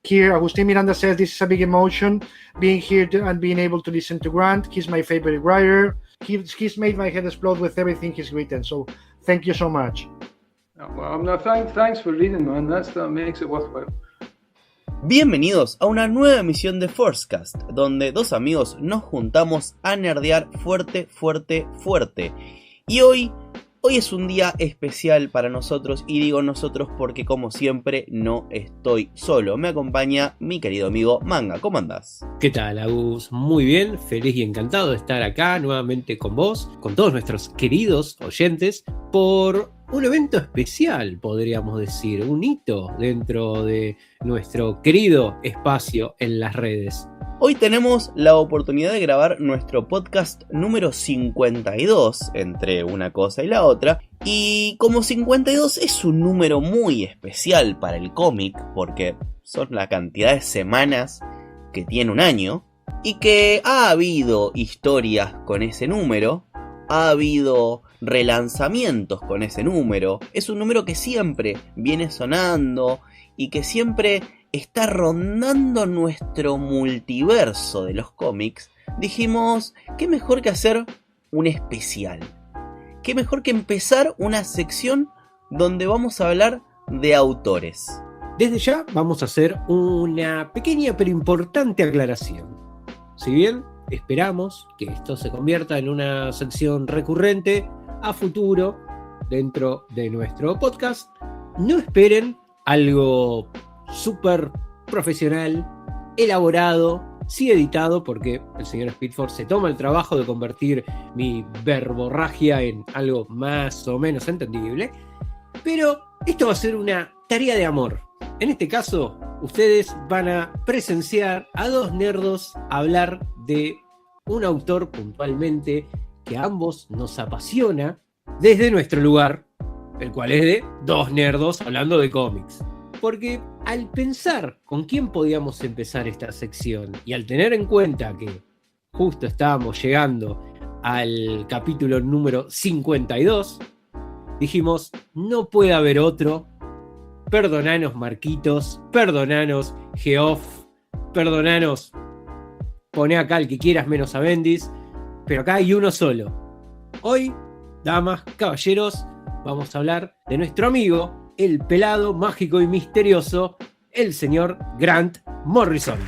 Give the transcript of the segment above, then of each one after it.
here. Agustin Miranda says this is a big emotion, being here and being able to listen to Grant. He's my favorite writer. He's made my head explode with everything he's written. So thank you so much. Well, no, thanks for reading, man. That makes it worthwhile. Bienvenidos a una nueva emisión de Forcecast, donde dos amigos nos juntamos a nerdear fuerte. Y hoy es un día especial para nosotros, y digo nosotros porque como siempre no estoy solo. Me acompaña mi querido amigo Manga. ¿Cómo andás? ¿Qué tal, Agus? Muy bien, feliz y encantado de estar acá nuevamente con vos, con todos nuestros queridos oyentes, por un evento especial, podríamos decir, un hito dentro de nuestro querido espacio en las redes. Hoy tenemos la oportunidad de grabar nuestro podcast número 52, entre una cosa y la otra, y como 52 es un número muy especial para el cómic, porque son la cantidad de semanas que tiene un año, y que ha habido historias con ese número, ha habido relanzamientos con ese número, es un número que siempre viene sonando y que siempre está rondando nuestro multiverso de los cómics. Dijimos, ¿qué mejor que hacer un especial? ¿Qué mejor que empezar una sección donde vamos a hablar de autores? Desde ya vamos a hacer una pequeña pero importante aclaración. Si bien esperamos que esto se convierta en una sección recurrente a futuro dentro de nuestro podcast, no esperen algo súper profesional, elaborado, sí editado, porque el señor Speedforce se toma el trabajo de convertir mi verborragia en algo más o menos entendible, pero esto va a ser una tarea de amor. En este caso, ustedes van a presenciar a dos nerdos hablar de un autor puntualmente que a ambos nos apasiona desde nuestro lugar, el cual es de dos nerdos hablando de cómics. Porque al pensar con quién podíamos empezar esta sección y al tener en cuenta que justo estábamos llegando al capítulo número 52, dijimos, no puede haber otro. Perdonanos Marquitos, perdonanos Geoff, perdonanos, poné acá el que quieras menos a Bendis, pero acá hay uno solo. Hoy, damas, caballeros, vamos a hablar de nuestro amigo, el pelado, mágico y misterioso, el señor Grant Morrison.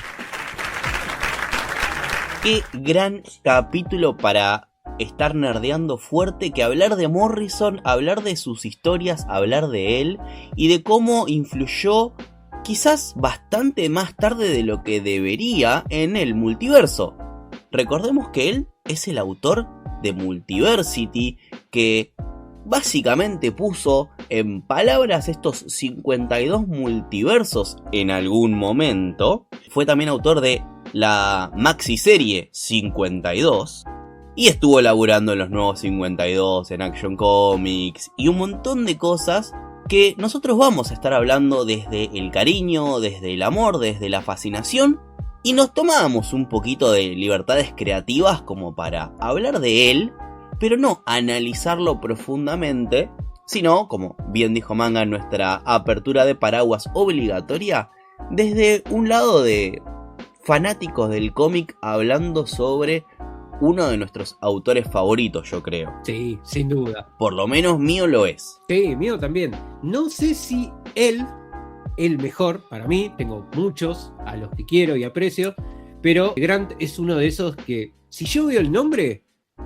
Qué gran capítulo para estar nerdeando fuerte, que hablar de Morrison, hablar de sus historias, hablar de él y de cómo influyó quizás bastante más tarde de lo que debería en el multiverso. Recordemos que él es el autor de Multiversity, que básicamente puso en palabras estos 52 multiversos en algún momento. Fue también autor de la maxiserie 52 y estuvo laburando en los nuevos 52, en Action Comics y un montón de cosas que nosotros vamos a estar hablando desde el cariño, desde el amor, desde la fascinación, y nos tomamos un poquito de libertades creativas como para hablar de él, pero no analizarlo profundamente, sino, como bien dijo Manga en nuestra apertura de paraguas obligatoria, desde un lado de fanáticos del cómic hablando sobre uno de nuestros autores favoritos, yo creo. Sí, sin duda. Por lo menos mío lo es. Sí, mío también. No sé si el mejor, para mí, tengo muchos a los que quiero y aprecio, pero Grant es uno de esos que, si yo veo el nombre,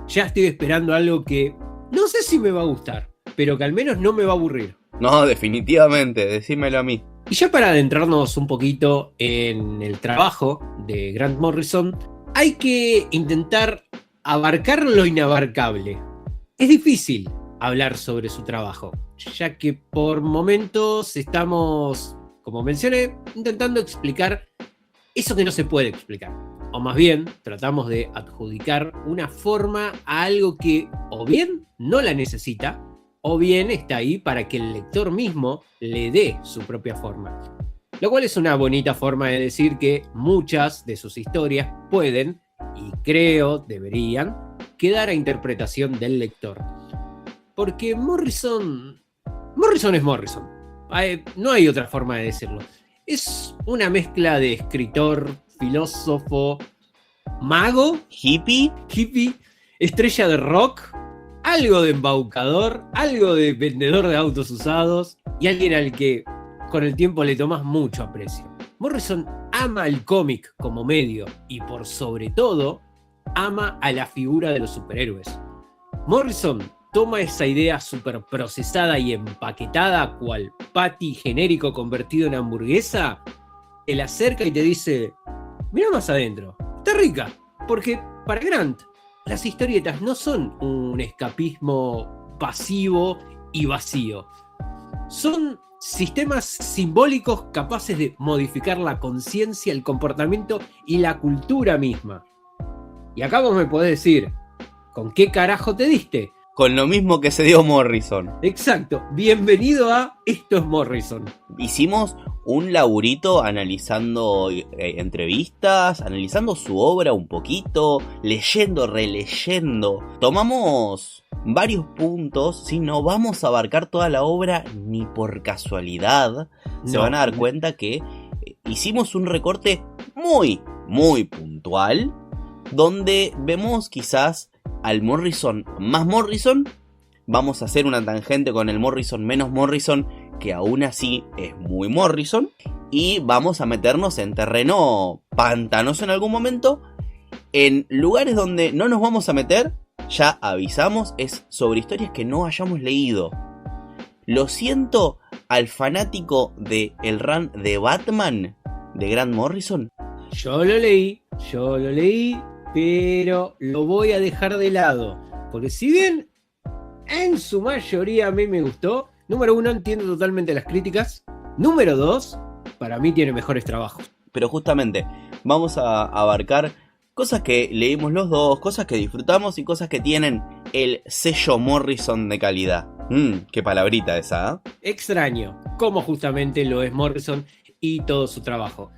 ya estoy esperando algo que no sé si me va a gustar, pero que al menos no me va a aburrir. No, definitivamente, decímelo a mí. Y ya para adentrarnos un poquito en el trabajo de Grant Morrison, hay que intentar abarcar lo inabarcable. Es difícil hablar sobre su trabajo, ya que por momentos estamos, como mencioné, intentando explicar eso que no se puede explicar. O más bien, tratamos de adjudicar una forma a algo que o bien no la necesita, o bien está ahí para que el lector mismo le dé su propia forma. Lo cual es una bonita forma de decir que muchas de sus historias pueden, y creo deberían, quedar a interpretación del lector. Porque Morrison es Morrison. No hay otra forma de decirlo. Es una mezcla de escritor, filósofo, mago, Hippie, hippie, estrella de rock, algo de embaucador, algo de vendedor de autos usados y alguien al que con el tiempo le tomas mucho aprecio. Morrison ama el cómic como medio y por sobre todo ama a la figura de los superhéroes. Morrison toma esa idea super procesada y empaquetada cual patty genérico convertido en hamburguesa, te la acerca y te dice: mirá más adentro, está rica, porque para Grant las historietas no son un escapismo pasivo y vacío, son sistemas simbólicos capaces de modificar la conciencia, el comportamiento y la cultura misma. Y acá vos me podés decir, ¿con qué carajo te diste? con lo mismo que se dio Morrison. Exacto, bienvenido a Esto es Morrison. Hicimos un laburito analizando entrevistas, analizando su obra un poquito, leyendo, releyendo. Tomamos varios puntos, ¿sí? No vamos a abarcar toda la obra ni por casualidad. Se van a dar cuenta que hicimos un recorte muy, muy puntual, donde vemos quizás al Morrison más Morrison. Vamos a hacer una tangente con el Morrison menos Morrison, que aún así es muy Morrison. Y vamos a meternos en terreno pantanoso en algún momento. En lugares donde no nos vamos a meter, ya avisamos, es sobre historias que no hayamos leído. Lo siento al fanático de el run de Batman de Grant Morrison. Yo lo leí, pero lo voy a dejar de lado. Porque si bien en su mayoría a mí me gustó, número 1, entiendo totalmente las críticas. Número 2, para mí tiene mejores trabajos. Pero justamente vamos a abarcar cosas que leímos los dos, cosas que disfrutamos y cosas que tienen el sello Morrison de calidad. Qué palabrita esa, ¿eh? Extraño, como justamente lo es Morrison y todo su trabajo.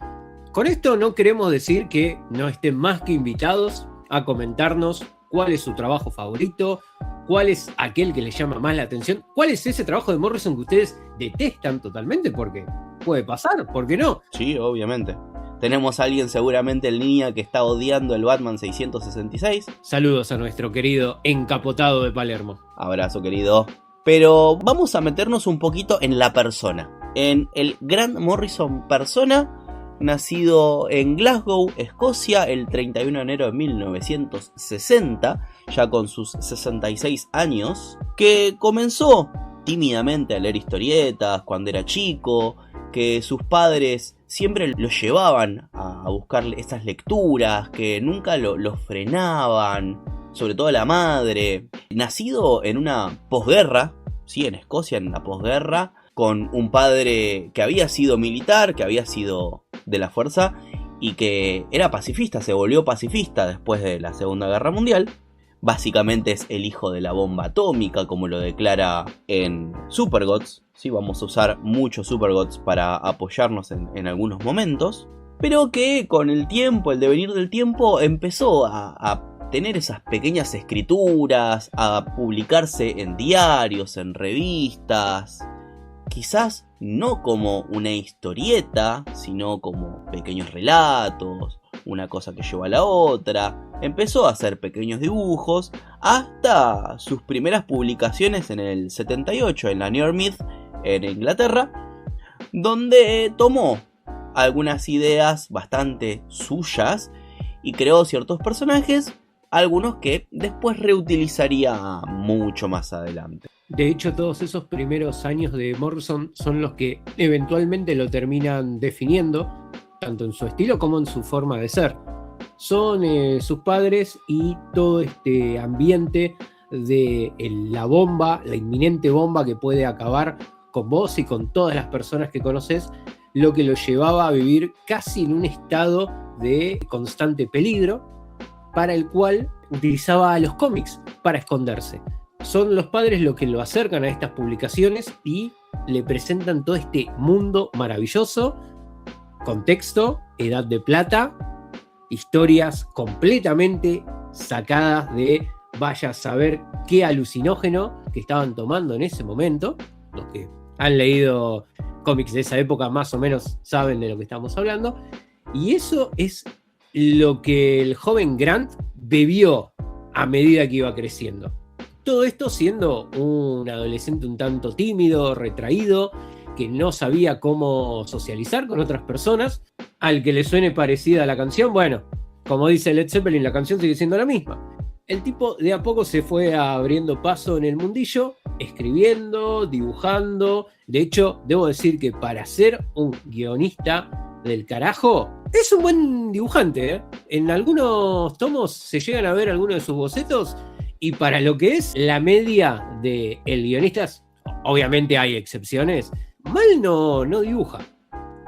Con esto no queremos decir que no estén más que invitados a comentarnos cuál es su trabajo favorito, cuál es aquel que les llama más la atención, cuál es ese trabajo de Morrison que ustedes detestan totalmente, porque puede pasar, ¿por qué no? Sí, obviamente. Tenemos a alguien seguramente en línea que está odiando el Batman 666. Saludos a nuestro querido encapotado de Palermo. Abrazo, querido. Pero vamos a meternos un poquito en la persona. En el Grant Morrison persona, nacido en Glasgow, Escocia, el 31 de enero de 1960, ya con sus 66 años, que comenzó tímidamente a leer historietas cuando era chico, que sus padres siempre lo llevaban a buscar esas lecturas, que nunca lo frenaban, sobre todo la madre. Nacido en una posguerra, sí, en Escocia, en la posguerra, con un padre que había sido militar, que había sido de la fuerza y que era pacifista, se volvió pacifista después de la Segunda Guerra Mundial. Básicamente es el hijo de la bomba atómica, como lo declara en Supergods. Sí, vamos a usar muchos Supergods para apoyarnos en algunos momentos. Pero que con el tiempo, el devenir del tiempo, empezó a tener esas pequeñas escrituras, a publicarse en diarios, en revistas. Quizás no como una historieta, sino como pequeños relatos, una cosa que lleva a la otra. Empezó a hacer pequeños dibujos hasta sus primeras publicaciones en el 78 en la New York Myth en Inglaterra, donde tomó algunas ideas bastante suyas y creó ciertos personajes, algunos que después reutilizaría mucho más adelante. De hecho, todos esos primeros años de Morrison son los que eventualmente lo terminan definiendo, tanto en su estilo como en su forma de ser. Son sus padres y todo este ambiente de la bomba, la inminente bomba que puede acabar con vos y con todas las personas que conoces, lo que lo llevaba a vivir casi en un estado de constante peligro, para el cual utilizaba a los cómics para esconderse. Son los padres los que lo acercan a estas publicaciones y le presentan todo este mundo maravilloso, contexto, edad de plata, historias completamente sacadas de vaya a saber qué alucinógeno que estaban tomando en ese momento. Los que han leído cómics de esa época más o menos saben de lo que estamos hablando. Y eso es lo que el joven Grant bebió a medida que iba creciendo. Todo esto siendo un adolescente un tanto tímido, retraído, que no sabía cómo socializar con otras personas. Al que le suene parecida la canción, bueno, como dice Led Zeppelin, la canción sigue siendo la misma. El tipo de a poco se fue abriendo paso en el mundillo, escribiendo, dibujando. De hecho, debo decir que para ser un guionista del carajo, es un buen dibujante, ¿eh? En algunos tomos se llegan a ver algunos de sus bocetos, y para lo que es la media de el guionista, obviamente hay excepciones, mal no dibuja.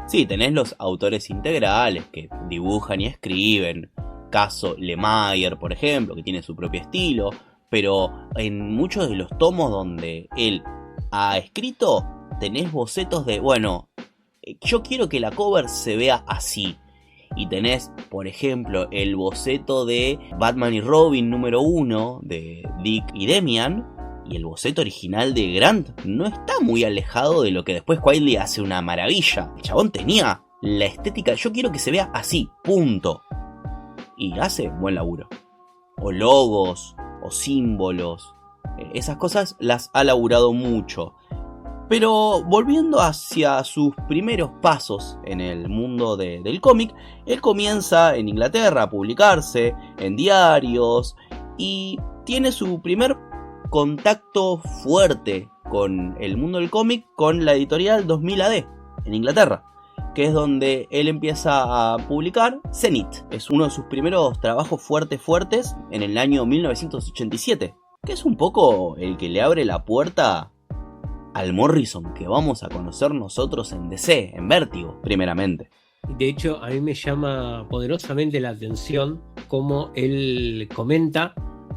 Sí, tenés los autores integrales que dibujan y escriben. Caso Lemire, por ejemplo, que tiene su propio estilo. Pero en muchos de los tomos donde él ha escrito, tenés bocetos de, bueno, yo quiero que la cover se vea así. Y tenés, por ejemplo, el boceto de Batman y Robin número 1 de Dick y Demian. Y el boceto original de Grant no está muy alejado de lo que después Quiley hace una maravilla. El chabón tenía la estética, yo quiero que se vea así, punto. Y hace buen laburo. O logos, o símbolos. Esas cosas las ha laburado mucho. Pero volviendo hacia sus primeros pasos en el mundo del cómic, él comienza en Inglaterra a publicarse en diarios y tiene su primer contacto fuerte con el mundo del cómic con la editorial 2000 AD en Inglaterra, que es donde él empieza a publicar Zenith. Es uno de sus primeros trabajos fuertes en el año 1987, que es un poco el que le abre la puerta al Morrison que vamos a conocer nosotros en DC, en Vértigo, primeramente. De hecho, a mí me llama poderosamente la atención cómo él comenta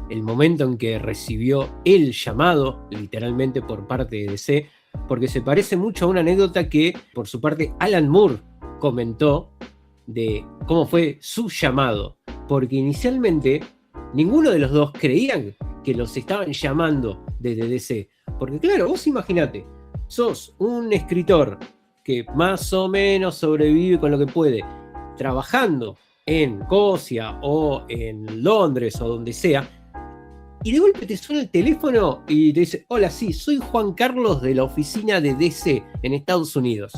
el momento en que recibió el llamado, literalmente por parte de DC, porque se parece mucho a una anécdota que, por su parte, Alan Moore comentó de cómo fue su llamado, porque inicialmente ninguno de los dos creían que los estaban llamando desde DC, porque claro, vos imaginate, sos un escritor que más o menos sobrevive con lo que puede, trabajando en Escocia o en Londres o donde sea, y de golpe te suena el teléfono y te dice: hola, sí, soy Juan Carlos de la oficina de DC en Estados Unidos.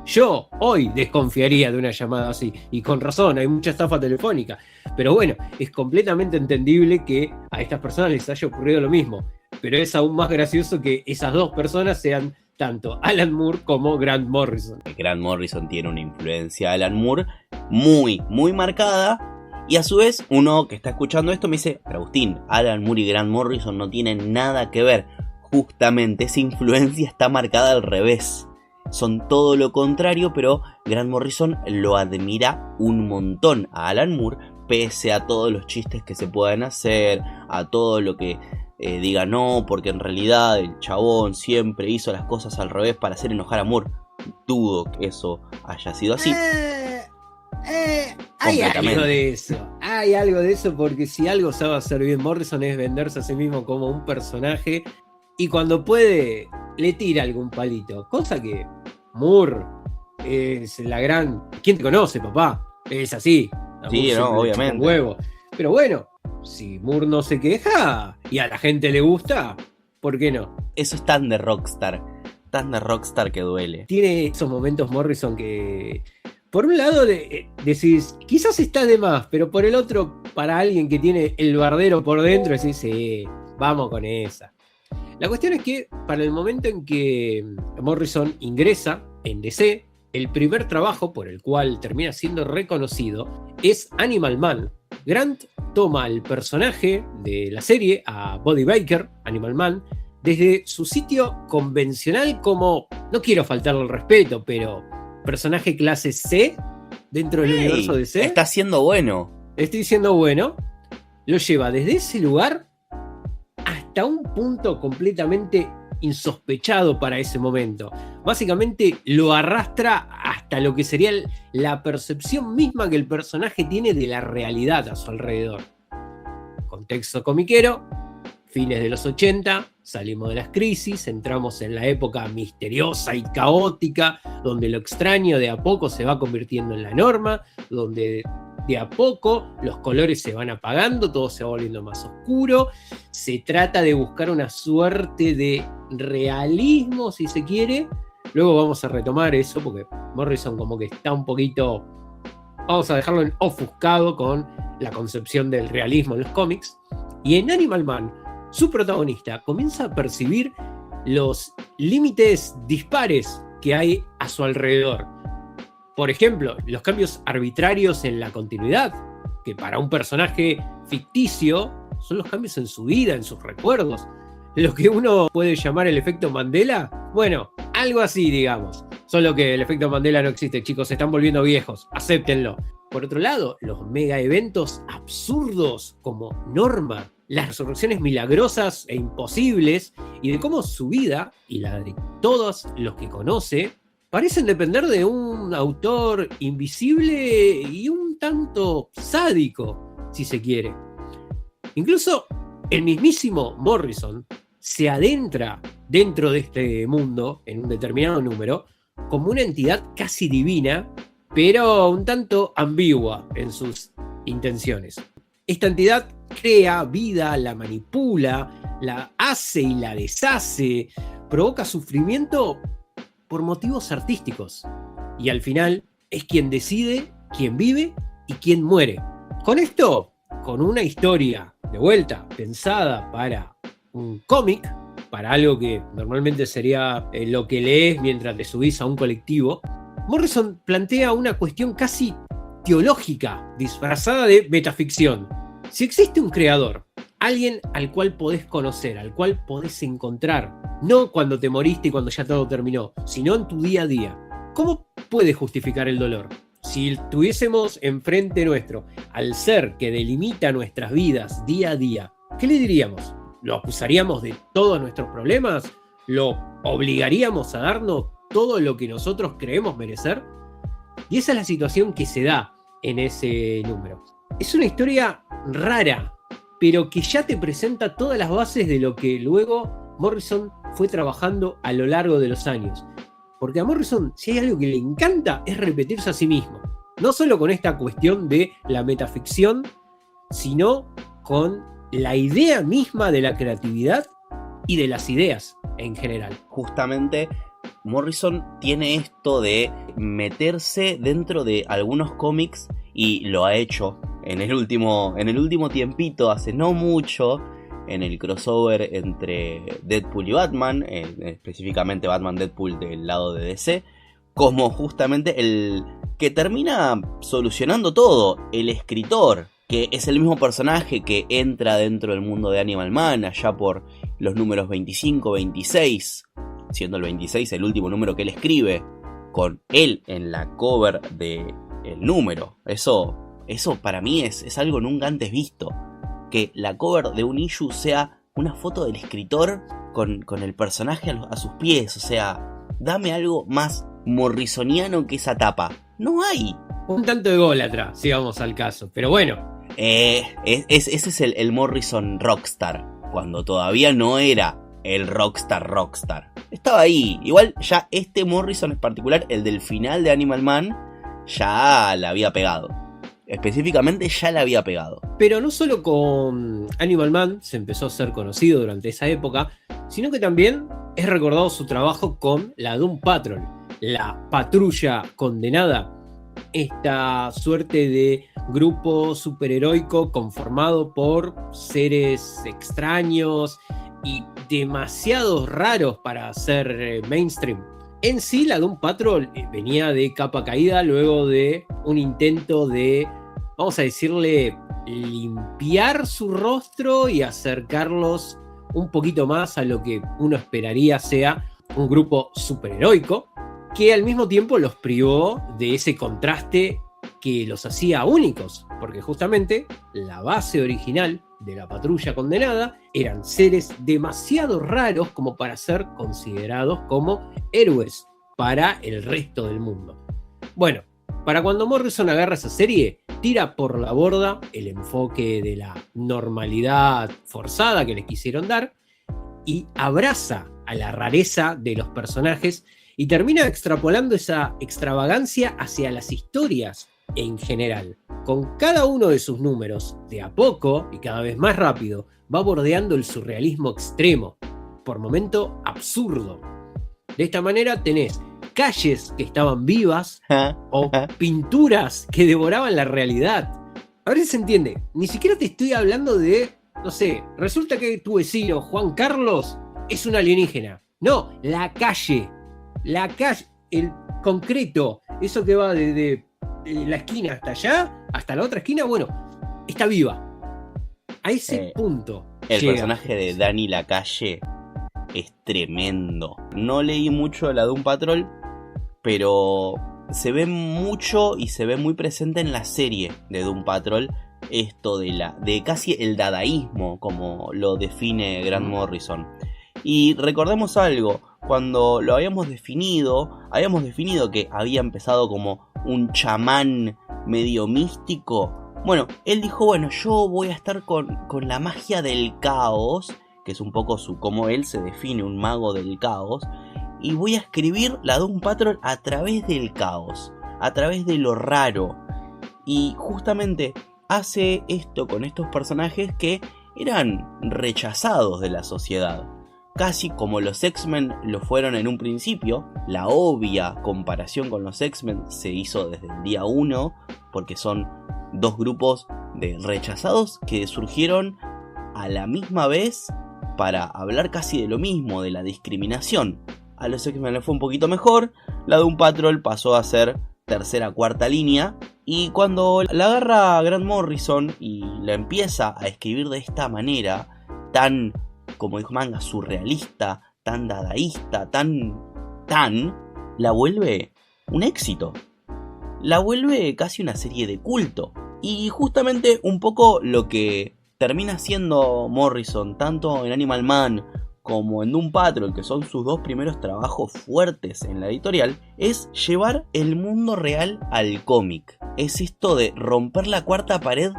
Yo hoy desconfiaría de una llamada así, y con razón, hay mucha estafa telefónica, pero bueno, es completamente entendible que a estas personas les haya ocurrido lo mismo, pero es aún más gracioso que esas dos personas sean tanto Alan Moore como Grant Morrison. Grant Morrison tiene una influencia de Alan Moore muy marcada. Y a su vez, uno que está escuchando esto me dice: pero Agustín, Alan Moore y Grant Morrison no tienen nada que ver. Justamente esa influencia está marcada al revés. Son todo lo contrario, pero Grant Morrison lo admira un montón a Alan Moore, pese a todos los chistes que se puedan hacer, a todo lo que diga no, porque en realidad el chabón siempre hizo las cosas al revés para hacer enojar a Moore. Dudo que eso haya sido así. Hay algo de eso, porque si algo sabe hacer bien Morrison es venderse a sí mismo como un personaje, y cuando puede le tira algún palito, cosa que Moore es la gran... ¿Quién te conoce, papá? Es así. Sí, no, obviamente. Huevo. Pero bueno, si Moore no se queja y a la gente le gusta, ¿por qué no? Eso es tan de Rockstar que duele. Tiene esos momentos Morrison que... Por un lado decís, quizás está de más, pero por el otro, para alguien que tiene el bardero por dentro, decís, sí, vamos con esa. La cuestión es que para el momento en que Morrison ingresa en DC, el primer trabajo por el cual termina siendo reconocido es Animal Man. Grant toma al personaje de la serie, a Buddy Baker, Animal Man, desde su sitio convencional como, no quiero faltarle el respeto, pero personaje clase C dentro del universo de C. Está siendo bueno. Estoy siendo bueno. Lo lleva desde ese lugar hasta un punto completamente insospechado para ese momento. Básicamente lo arrastra hasta lo que sería la percepción misma que el personaje tiene de la realidad a su alrededor. Contexto comiquero, fines de los 80, salimos de las crisis, entramos en la época misteriosa y caótica, donde lo extraño de a poco se va convirtiendo en la norma, donde de a poco los colores se van apagando, todo se va volviendo más oscuro. Se trata de buscar una suerte de realismo, si se quiere. Luego vamos a retomar eso, porque Morrison como que está un poquito, vamos a dejarlo en ofuscado con la concepción del realismo en los cómics. Y en Animal Man, su protagonista comienza a percibir los límites dispares que hay a su alrededor. Por ejemplo, los cambios arbitrarios en la continuidad, que para un personaje ficticio son los cambios en su vida, en sus recuerdos. Lo que uno puede llamar el efecto Mandela, bueno, algo así, digamos. Solo que el efecto Mandela no existe, chicos, se están volviendo viejos, acéptenlo. Por otro lado, los mega eventos absurdos como norma, las resurrecciones milagrosas e imposibles, y de cómo su vida, y la de todos los que conoce, parecen depender de un autor invisible y un tanto sádico, si se quiere. Incluso el mismísimo Morrison se adentra dentro de este mundo, en un determinado número, como una entidad casi divina, pero un tanto ambigua en sus intenciones. Esta entidad crea vida, la manipula, la hace y la deshace, provoca sufrimiento por motivos artísticos. Y al final es quien decide quién vive y quién muere. Con esto, con una historia de vuelta pensada para un cómic, para algo que normalmente sería lo que lees mientras te subís a un colectivo, Morrison plantea una cuestión casi teológica, disfrazada de metaficción. Si existe un creador, alguien al cual podés conocer, al cual podés encontrar, no cuando te moriste y cuando ya todo terminó, sino en tu día a día, ¿cómo puede justificar el dolor? Si tuviésemos enfrente nuestro al ser que delimita nuestras vidas día a día, ¿qué le diríamos? ¿Lo acusaríamos de todos nuestros problemas? ¿Lo obligaríamos a darnos todo lo que nosotros creemos merecer? Y esa es la situación que se da en ese número. Es una historia rara, pero que ya te presenta todas las bases de lo que luego Morrison fue trabajando a lo largo de los años. Porque a Morrison, si hay algo que le encanta, es repetirse a sí mismo. No solo con esta cuestión de la metaficción, sino con la idea misma de la creatividad y de las ideas en general. Justamente Morrison tiene esto de meterse dentro de algunos cómics, y lo ha hecho en el último tiempito, hace no mucho, en el crossover entre Deadpool y Batman, específicamente Batman-Deadpool del lado de DC, como justamente el que termina solucionando todo, el escritor, que es el mismo personaje que entra dentro del mundo de Animal Man allá por los números 25-26, siendo el 26 el último número que él escribe, con él en la cover del número. Eso para mí es algo nunca antes visto, que la cover de un issue sea una foto del escritor con el personaje a sus pies. O sea, dame algo más morrisoniano que esa tapa. No hay. Un tanto ególatra, si vamos al caso, pero bueno. Ese es el Morrison Rockstar, cuando todavía no era el Rockstar. Estaba ahí. Igual ya este Morrison en particular, el del final de Animal Man, ya la había pegado. Específicamente ya la había pegado. Pero no solo con Animal Man se empezó a ser conocido durante esa época, sino que también es recordado su trabajo con la Doom Patrol, la patrulla condenada, esta suerte de grupo superheroico conformado por seres extraños y demasiado raros para ser mainstream. En sí, la Doom Patrol venía de capa caída luego de un intento de, vamos a decirle, limpiar su rostro y acercarlos un poquito más a lo que uno esperaría sea un grupo superheroico, que al mismo tiempo los privó de ese contraste que los hacía únicos, porque justamente la base original de la patrulla condenada eran seres demasiado raros como para ser considerados como héroes para el resto del mundo. Bueno, para cuando Morrison agarra esa serie, tira por la borda el enfoque de la normalidad forzada que les quisieron dar y abraza a la rareza de los personajes y termina extrapolando esa extravagancia hacia las historias en general. Con cada uno de sus números, de a poco y cada vez más rápido, va bordeando el surrealismo extremo, por momento absurdo. De esta manera tenés calles que estaban vivas o pinturas que devoraban la realidad. A ver si se entiende, ni siquiera te estoy hablando de, no sé, resulta que tu vecino Juan Carlos es un alienígena. No, la calle, el concreto, eso que va de la esquina hasta allá, hasta la otra esquina, bueno, está viva. A ese punto el llega. personaje de Danny Lacalle es tremendo. No leí mucho la Doom Patrol, pero se ve mucho y se ve muy presente en la serie de Doom Patrol esto de casi el dadaísmo, como lo define Grant Morrison. Y recordemos algo, cuando lo habíamos definido que había empezado como un chamán medio místico. Bueno, él dijo, bueno, yo voy a estar con la magia del caos, que es un poco como él se define, un mago del caos, y voy a escribir la Doom Patrol a través del caos, a través de lo raro. Y justamente hace esto con estos personajes que eran rechazados de la sociedad. Casi como los X-Men lo fueron en un principio. La obvia comparación con los X-Men se hizo desde el día 1, porque son dos grupos de rechazados que surgieron a la misma vez para hablar casi de lo mismo, de la discriminación. A los X-Men les fue un poquito mejor, la Doom Patrol pasó a ser tercera, cuarta línea, y cuando la agarra Grant Morrison y la empieza a escribir de esta manera, tan, como dijo Manga, surrealista, tan dadaísta, la vuelve un éxito. La vuelve casi una serie de culto. Y justamente un poco lo que termina siendo Morrison, tanto en Animal Man como en Doom Patrol, que son sus dos primeros trabajos fuertes en la editorial, es llevar el mundo real al cómic. Es esto de romper la cuarta pared,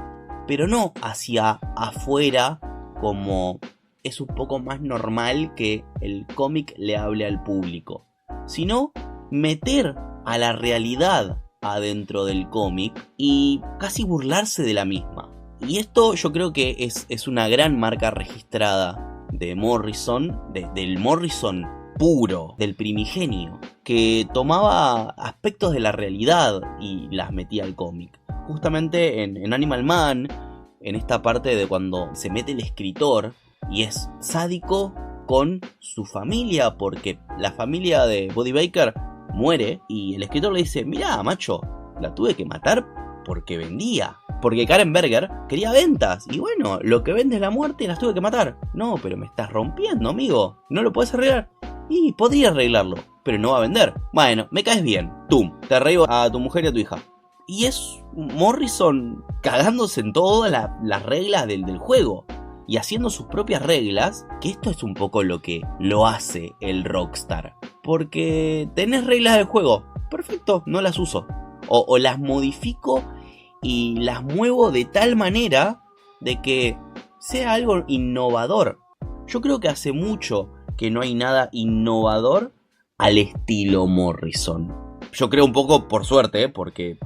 pero no hacia afuera, como es un poco más normal que el cómic le hable al público, sino meter a la realidad adentro del cómic y casi burlarse de la misma. Y esto yo creo que es una gran marca registrada de Morrison, del Morrison puro, del primigenio, que tomaba aspectos de la realidad y las metía al cómic. Justamente en Animal Man, en esta parte de cuando se mete el escritor y es sádico con su familia, porque la familia de Buddy Baker muere y el escritor le dice, mirá, macho, la tuve que matar porque vendía. Porque Karen Berger quería ventas. Y bueno, lo que vende es la muerte y las tuve que matar. No, pero me estás rompiendo, amigo. ¿No lo puedes arreglar? Y podría arreglarlo, pero no va a vender. Bueno, me caes bien. Tum, te arreglo a tu mujer y a tu hija. Y es Morrison cagándose en todas las reglas del juego. Y haciendo sus propias reglas. Que esto es un poco lo que lo hace el Rockstar. Porque tenés reglas del juego. Perfecto, no las uso. O las modifico y las muevo de tal manera de que sea algo innovador. Yo creo que hace mucho que no hay nada innovador al estilo Morrison. Yo creo un poco por suerte, porque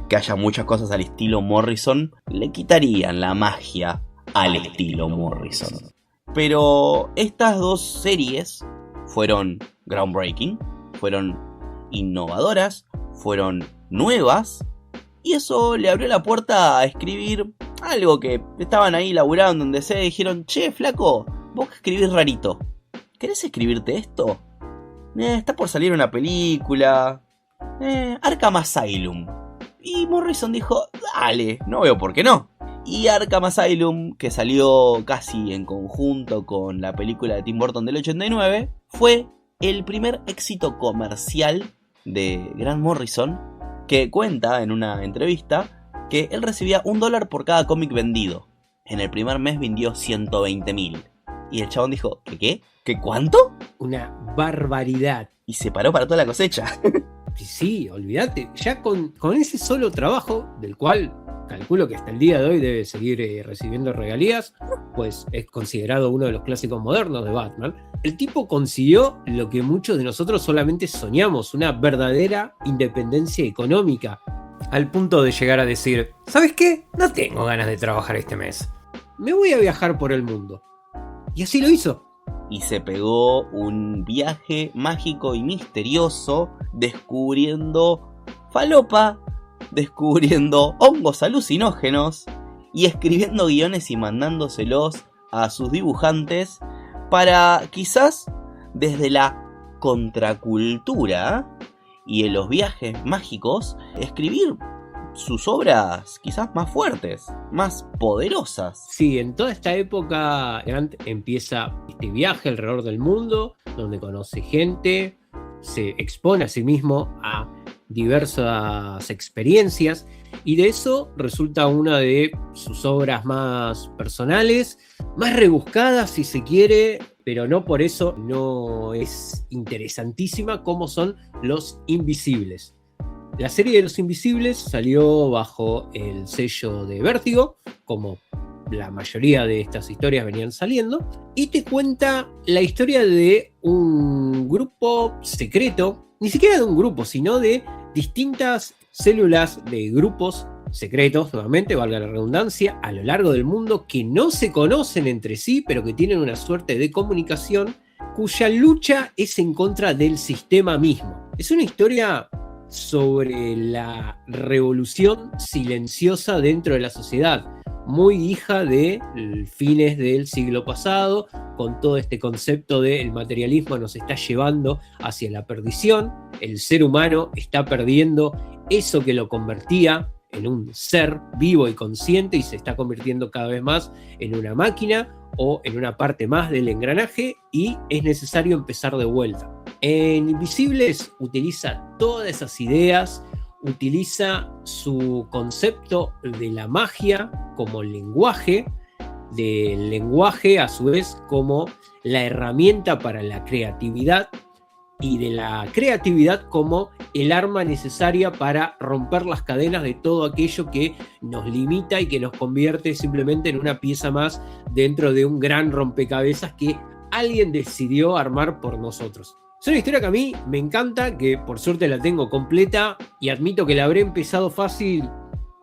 que haya muchas cosas al estilo Morrison le quitarían la magia al estilo Morrison. Pero estas dos series fueron groundbreaking, fueron innovadoras, fueron nuevas. Y eso le abrió la puerta a escribir algo que estaban ahí laburando donde se dijeron, che, flaco, vos que escribís rarito, ¿querés escribirte esto? Está por salir una película, Arkham Asylum. Y Morrison dijo, dale, no veo por qué no. Y Arkham Asylum, que salió casi en conjunto con la película de Tim Burton del 89, fue el primer éxito comercial de Grant Morrison, que cuenta en una entrevista que él recibía $1 por cada cómic vendido. En el primer mes vendió 120.000. Y el chabón dijo, ¿qué? ¿Qué cuánto? Una barbaridad. Y se paró para toda la cosecha. Sí, olvídate. Ya con ese solo trabajo, del cual calculo que hasta el día de hoy debe seguir recibiendo regalías, pues es considerado uno de los clásicos modernos de Batman. El tipo consiguió lo que muchos de nosotros solamente soñamos, una verdadera independencia económica, al punto de llegar a decir, ¿sabes qué? No tengo ganas de trabajar este mes. Me voy a viajar por el mundo. Y así lo hizo. Y se pegó un viaje mágico y misterioso descubriendo falopa, descubriendo hongos alucinógenos y escribiendo guiones y mandándoselos a sus dibujantes para quizás desde la contracultura y en los viajes mágicos escribir sus obras quizás más fuertes, más poderosas. Sí, en toda esta época Grant empieza este viaje alrededor del mundo, donde conoce gente, se expone a sí mismo a diversas experiencias, y de eso resulta una de sus obras más personales, más rebuscadas si se quiere, pero no por eso no es interesantísima, como son Los Invisibles. La serie de Los Invisibles salió bajo el sello de Vértigo, como la mayoría de estas historias venían saliendo, y te cuenta la historia de un grupo secreto, ni siquiera de un grupo, sino de distintas células de grupos secretos, nuevamente, valga la redundancia, a lo largo del mundo, que no se conocen entre sí, pero que tienen una suerte de comunicación, cuya lucha es en contra del sistema mismo. Es una historia sobre la revolución silenciosa dentro de la sociedad, muy hija de fines del siglo pasado, con todo este concepto de el materialismo nos está llevando hacia la perdición, el ser humano está perdiendo eso que lo convertía en un ser vivo y consciente y se está convirtiendo cada vez más en una máquina o en una parte más del engranaje, y es necesario empezar de vuelta. En Invisibles utiliza todas esas ideas, utiliza su concepto de la magia como lenguaje, del lenguaje a su vez como la herramienta para la creatividad, y de la creatividad como el arma necesaria para romper las cadenas de todo aquello que nos limita y que nos convierte simplemente en una pieza más dentro de un gran rompecabezas que alguien decidió armar por nosotros. Es una historia que a mí me encanta, que por suerte la tengo completa, y admito que la habré empezado fácil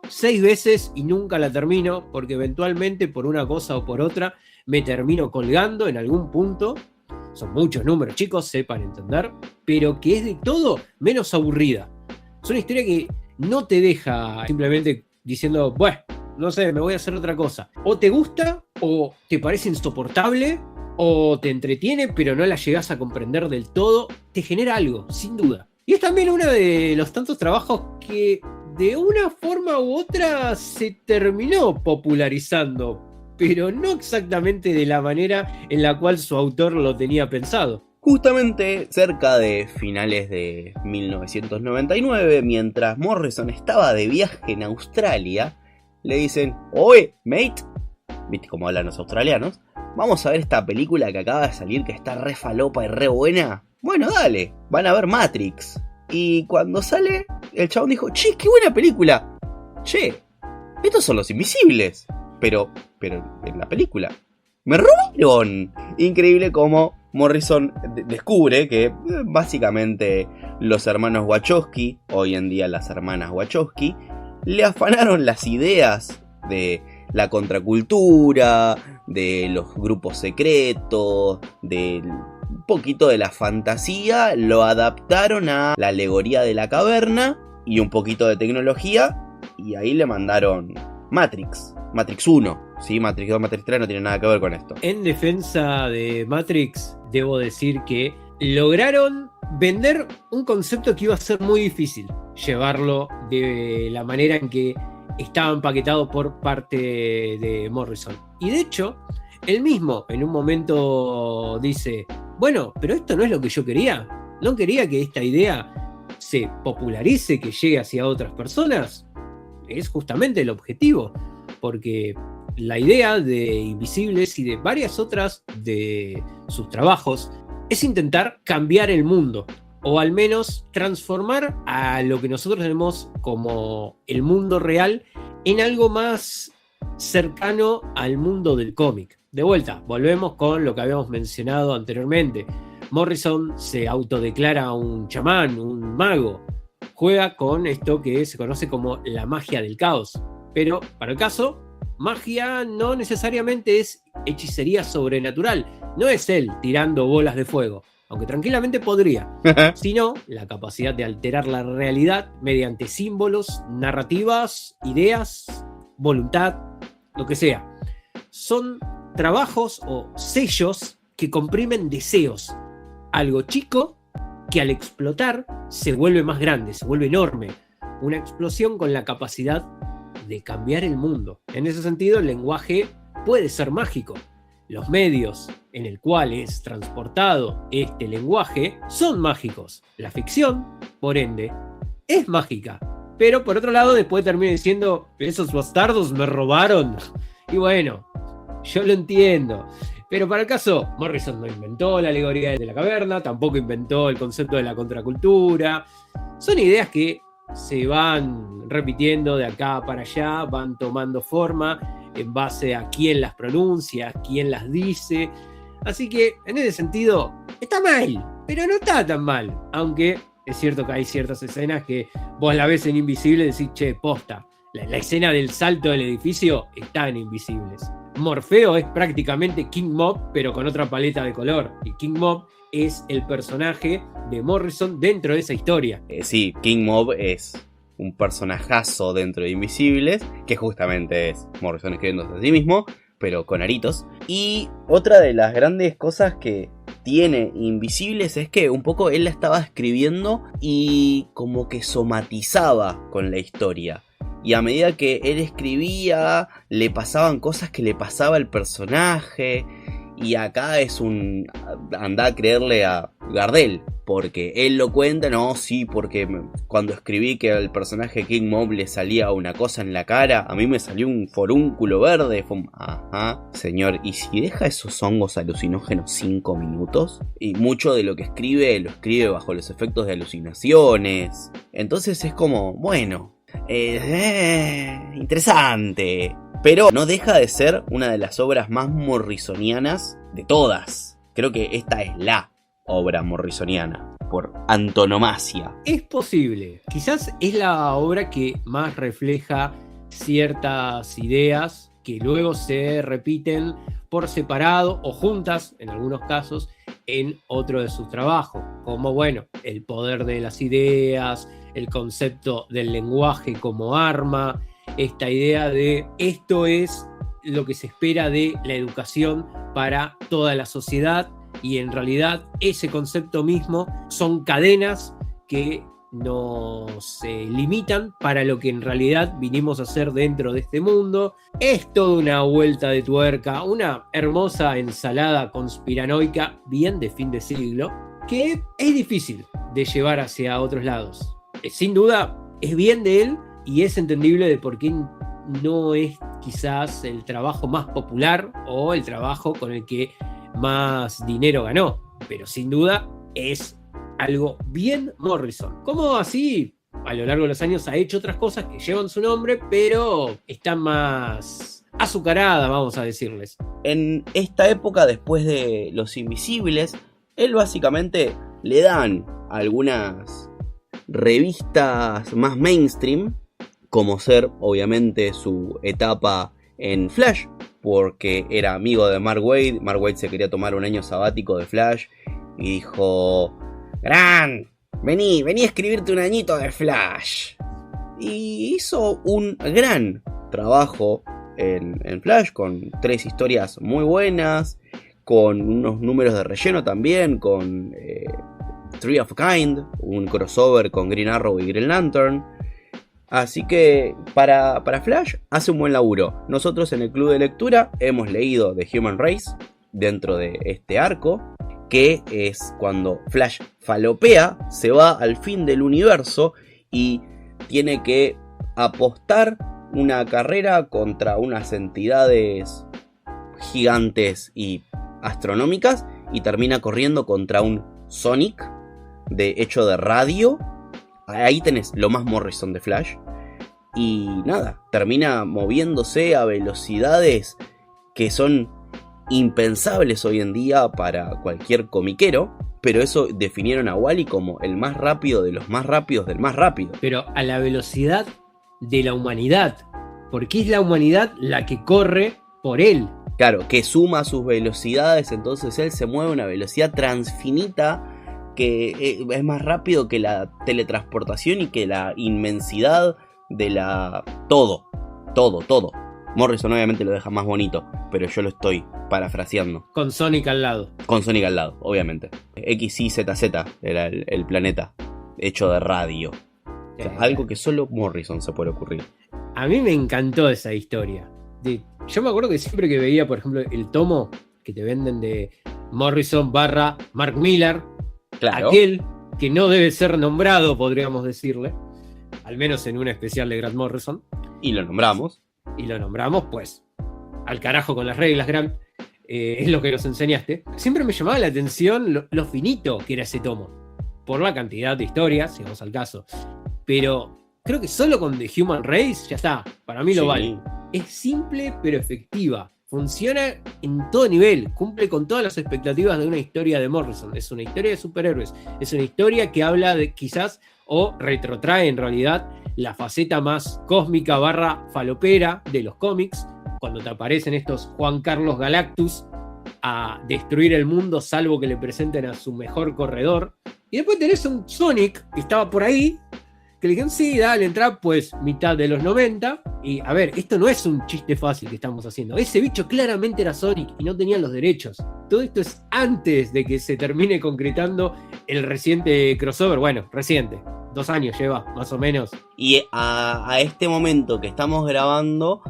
6 veces y nunca la termino, porque eventualmente por una cosa o por otra me termino colgando en algún punto. Son muchos números, chicos, sepan entender, pero que es de todo menos aburrida. Es una historia que no te deja simplemente diciendo, bueno, no sé, me voy a hacer otra cosa. O te gusta, o te parece insoportable, o te entretiene, pero no la llegás a comprender del todo. Te genera algo, sin duda. Y es también uno de los tantos trabajos que de una forma u otra se terminó popularizando, pero no exactamente de la manera en la cual su autor lo tenía pensado. Justamente cerca de finales de 1999, mientras Morrison estaba de viaje en Australia, le dicen, oye, mate, ¿viste cómo hablan los australianos? Vamos a ver esta película que acaba de salir, que está re falopa y re buena. Bueno, dale, van a ver Matrix. Y cuando sale, el chabón dijo, che, qué buena película. Che, estos son Los Invisibles. Pero en la película ¡me robaron! Increíble cómo Morrison descubre que básicamente los hermanos Wachowski, hoy en día las hermanas Wachowski, le afanaron las ideas de la contracultura, de los grupos secretos, de un poquito de la fantasía, lo adaptaron a la alegoría de la caverna y un poquito de tecnología, y ahí le mandaron Matrix 1, ¿sí? Matrix 2, Matrix 3 no tiene nada que ver con esto. En defensa de Matrix, debo decir que lograron vender un concepto que iba a ser muy difícil llevarlo de la manera en que estaba empaquetado por parte de Morrison. Y de hecho, él mismo en un momento dice, bueno, pero esto no es lo que yo quería. No quería que esta idea se popularice, que llegue hacia otras personas. Es justamente el objetivo, porque la idea de Invisibles y de varias otras de sus trabajos es intentar cambiar el mundo, o al menos transformar a lo que nosotros tenemos como el mundo real en algo más cercano al mundo del cómic. De vuelta, volvemos con lo que habíamos mencionado anteriormente. Morrison se autodeclara un chamán, un mago. Juega con esto que se conoce como la magia del caos. Pero, para el caso, magia no necesariamente es hechicería sobrenatural. No es él tirando bolas de fuego, aunque tranquilamente podría, sino la capacidad de alterar la realidad mediante símbolos, narrativas, ideas, voluntad, lo que sea. Son trabajos o sellos que comprimen deseos. Algo chico que al explotar se vuelve más grande, se vuelve enorme. Una explosión con la capacidad de cambiar el mundo. En ese sentido, el lenguaje puede ser mágico. Los medios en el cual es transportado este lenguaje son mágicos. La ficción, por ende, es mágica. Pero por otro lado, después termina diciendo, esos bastardos me robaron. Y bueno, yo lo entiendo. Pero para el caso, Morrison no inventó la alegoría de la caverna, tampoco inventó el concepto de la contracultura. Son ideas que se van repitiendo de acá para allá, van tomando forma en base a quién las pronuncia, quién las dice. Así que, en ese sentido, está mal, pero no está tan mal. Aunque es cierto que hay ciertas escenas que vos la ves en Invisible y decís, che, posta, la escena del salto del edificio está en Invisibles. Morfeo es prácticamente King Mob, pero con otra paleta de color. Y King Mob es el personaje de Morrison dentro de esa historia. Sí, King Mob es un personajazo dentro de Invisibles, que justamente es Morrison escribiéndose a sí mismo, pero con aritos. Y otra de las grandes cosas que tiene Invisibles es que un poco él la estaba escribiendo y como que somatizaba con la historia. Y a medida que él escribía, le pasaban cosas que le pasaba al personaje. Y acá es un... andá a creerle a Gardel, porque él lo cuenta, no, sí, porque cuando escribí que al personaje King Mob le salía una cosa en la cara, a mí me salió un forúnculo verde. Fue un, ajá, señor, ¿y si deja esos hongos alucinógenos 5 minutos? Y mucho de lo que escribe, lo escribe bajo los efectos de alucinaciones. Entonces es como, bueno... interesante, pero no deja de ser una de las obras más morrisonianas de todas. Creo que esta es la obra morrisoniana por antonomasia. Es posible, quizás es la obra que más refleja ciertas ideas que luego se repiten por separado o juntas, en algunos casos, en otro de sus trabajos, como bueno, el poder de las ideas, el concepto del lenguaje como arma, esta idea de esto es lo que se espera de la educación para toda la sociedad, y en realidad ese concepto mismo son cadenas que nos limitan para lo que en realidad vinimos a hacer dentro de este mundo. Es toda una vuelta de tuerca, una hermosa ensalada conspiranoica bien de fin de siglo, que es difícil de llevar hacia otros lados. Sin duda es bien de él y es entendible de por qué no es quizás el trabajo más popular o el trabajo con el que más dinero ganó, pero sin duda es algo bien Morrison. Como así, a lo largo de los años ha hecho otras cosas que llevan su nombre, pero están más azucaradas, vamos a decirles. En esta época, después de Los Invisibles, él básicamente le dan algunas revistas más mainstream, como ser obviamente su etapa en Flash, porque era amigo de Mark Waid. Mark Waid se quería tomar un año sabático de Flash y dijo: Gran, vení a escribirte un añito de Flash. Y hizo un gran trabajo en Flash, con 3 historias muy buenas, con unos números de relleno también, con Three of a Kind, un crossover con Green Arrow y Green Lantern. Así que para Flash hace un buen laburo. Nosotros en el club de lectura hemos leído The Human Race dentro de este arco, que es cuando Flash falopea, se va al fin del universo y tiene que apostar una carrera contra unas entidades gigantes y astronómicas, y termina corriendo contra un Sonic hecho de radio. Ahí tenés lo más Morrison de Flash. y nada, termina moviéndose a velocidades que son impensables hoy en día para cualquier comiquero, pero eso definieron a Wally como el más rápido de los más rápidos del más rápido. Pero a la velocidad de la humanidad, porque es la humanidad la que corre por él. Claro, que suma sus velocidades, entonces él se mueve a una velocidad transfinita que es más rápido que la teletransportación y que la inmensidad de la... Todo. Morrison obviamente lo deja más bonito, pero yo lo estoy parafraseando. Con Sonic al lado. Con Sonic al lado, obviamente. XYZZ era el planeta hecho de radio. O sea, algo que solo Morrison se puede ocurrir. A mí me encantó esa historia. Yo me acuerdo que siempre que veía, por ejemplo, el tomo que te venden de Morrison / Mark Millar, Claro. aquel que no debe ser nombrado, podríamos decirle, al menos en un especial de Grant Morrison, Y lo nombramos. y lo nombramos, pues, al carajo con las reglas, Grant, es lo que nos enseñaste. Siempre me llamaba la atención lo finito que era ese tomo, por la cantidad de historias, si vamos al caso. Pero creo que solo con The Human Race ya está, para mí lo Sí. vale. Es simple pero efectiva. Funciona en todo nivel, cumple con todas las expectativas de una historia de Morrison. Es una historia de superhéroes, es una historia que habla de quizás, o retrotrae en realidad, la faceta más cósmica / falopera de los cómics, cuando te aparecen estos Juan Carlos Galactus a destruir el mundo salvo que le presenten a su mejor corredor. Y después tenés un Sonic que estaba por ahí, que le dijeron, sí, dale, entra, pues mitad de los 90. Y a ver, esto no es un chiste fácil que estamos haciendo. Ese bicho claramente era Sonic y no tenían los derechos. Todo esto es antes de que se termine concretando el reciente crossover. Bueno, reciente. 2 años lleva, más o menos. Y a este momento que estamos grabando,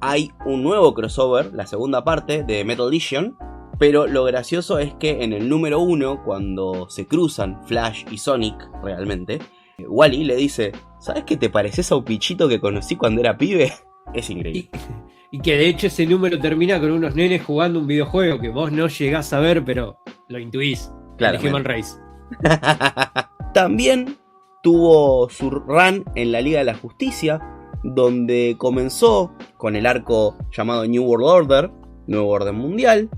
hay un nuevo crossover, la segunda parte de Metal Legion. Pero lo gracioso es que en el número 1, cuando se cruzan Flash y Sonic realmente, Wally le dice, ¿sabes que te pareces a un pichito que conocí cuando era pibe? Es increíble. Y que de hecho ese número termina con unos nenes jugando un videojuego que vos no llegás a ver, pero lo intuís. Claramente. El Human Race. También tuvo su run en la Liga de la Justicia, donde comenzó con el arco llamado New World Order, Nuevo Orden Mundial.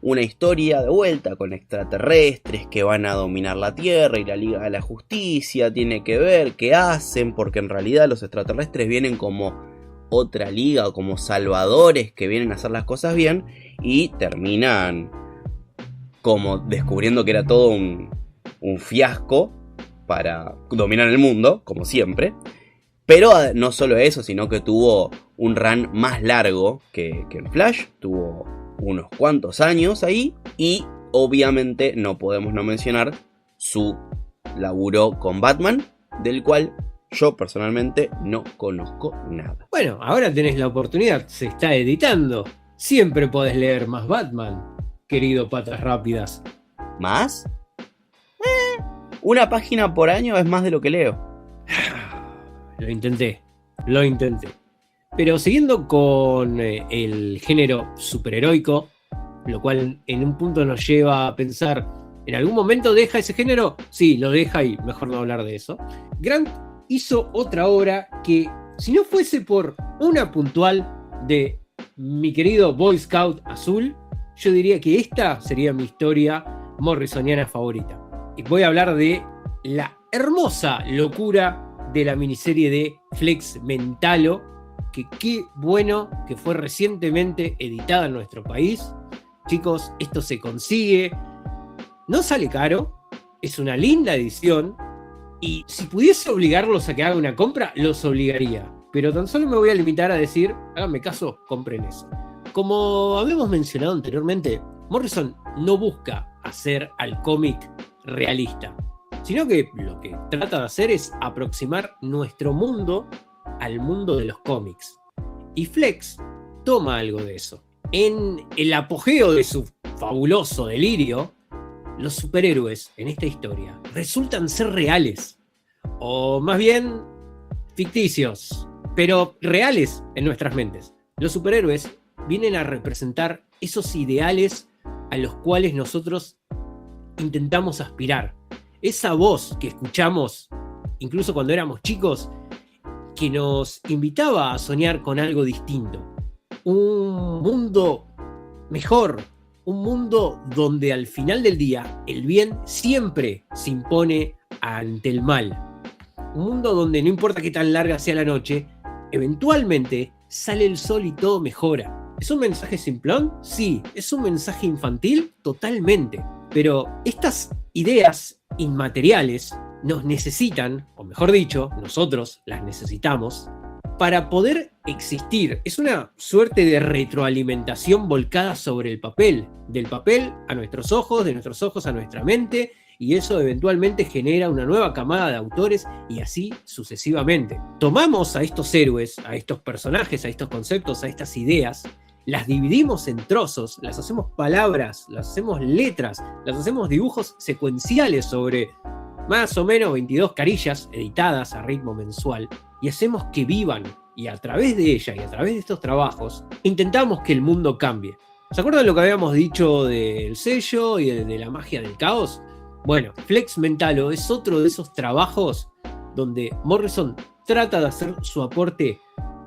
Una historia de vuelta con extraterrestres que van a dominar la Tierra, y la Liga de la Justicia tiene que ver qué hacen, porque en realidad los extraterrestres vienen como otra liga o como salvadores que vienen a hacer las cosas bien, y terminan como descubriendo que era todo un fiasco para dominar el mundo, como siempre. Pero no solo eso, sino que tuvo un run más largo que en Flash, tuvo unos cuantos años ahí, y obviamente no podemos no mencionar su laburo con Batman, del cual yo personalmente no conozco nada. Bueno, ahora tenés la oportunidad, se está editando. Siempre podés leer más Batman, querido Patas Rápidas. ¿Más? Una página por año es más de lo que leo. Lo intenté. Pero siguiendo con el género superheroico, lo cual en un punto nos lleva a pensar, ¿en algún momento deja ese género? Sí, lo deja y mejor no hablar de eso. Grant hizo otra obra que, si no fuese por una puntual de mi querido Boy Scout Azul, yo diría que esta sería mi historia morrisoniana favorita. Y voy a hablar de la hermosa locura de la miniserie de Flex Mentalo, que qué bueno que fue recientemente editada en nuestro país. Chicos, esto se consigue, no sale caro, es una linda edición, y si pudiese obligarlos a que hagan una compra, los obligaría. Pero tan solo me voy a limitar a decir, háganme caso, compren eso. Como habíamos mencionado anteriormente, Morrison no busca hacer al cómic realista, sino que lo que trata de hacer es aproximar nuestro mundo al mundo de los cómics. Y Flex toma algo de eso. En el apogeo de su fabuloso delirio, los superhéroes en esta historia resultan ser reales, o más bien ficticios, pero reales en nuestras mentes. Los superhéroes vienen a representar esos ideales a los cuales nosotros intentamos aspirar. Esa voz que escuchamos incluso cuando éramos chicos que nos invitaba a soñar con algo distinto. Un mundo mejor, un mundo donde al final del día el bien siempre se impone ante el mal. Un mundo donde no importa qué tan larga sea la noche, eventualmente sale el sol y todo mejora. ¿Es un mensaje simplón? Sí. ¿Es un mensaje infantil? Totalmente. Pero estas ideas inmateriales nos necesitan, o mejor dicho, nosotros las necesitamos, para poder existir. Es una suerte de retroalimentación volcada sobre el papel, del papel a nuestros ojos, de nuestros ojos a nuestra mente, y eso eventualmente genera una nueva camada de autores y así sucesivamente. Tomamos a estos héroes, a estos personajes, a estos conceptos, a estas ideas, las dividimos en trozos, las hacemos palabras, las hacemos letras, las hacemos dibujos secuenciales sobre más o menos 22 carillas editadas a ritmo mensual y hacemos que vivan, y a través de ella y a través de estos trabajos intentamos que el mundo cambie. ¿Se acuerdan lo que habíamos dicho del sello y de la magia del caos? Bueno, Flex Mentalo es otro de esos trabajos donde Morrison trata de hacer su aporte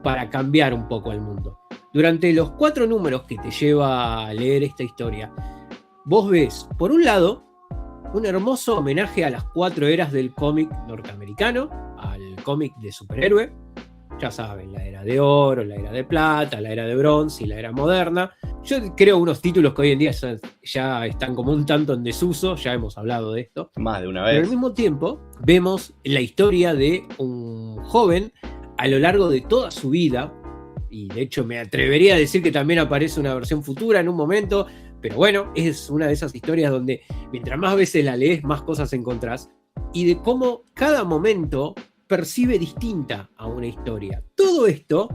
para cambiar un poco el mundo. Durante los 4 números que te lleva a leer esta historia, vos ves, por un lado, un hermoso homenaje a las 4 eras del cómic norteamericano, al cómic de superhéroe. Ya saben, la era de oro, la era de plata, la era de bronce y la era moderna. Yo creo unos títulos que hoy en día ya están como un tanto en desuso, ya hemos hablado de esto. Más de una Pero vez. al mismo tiempo vemos la historia de un joven a lo largo de toda su vida, y de hecho me atrevería a decir que también aparece una versión futura en un momento, pero bueno, es una de esas historias donde mientras más veces la lees, más cosas encontrás, y de cómo cada momento percibe distinta a una historia. Todo esto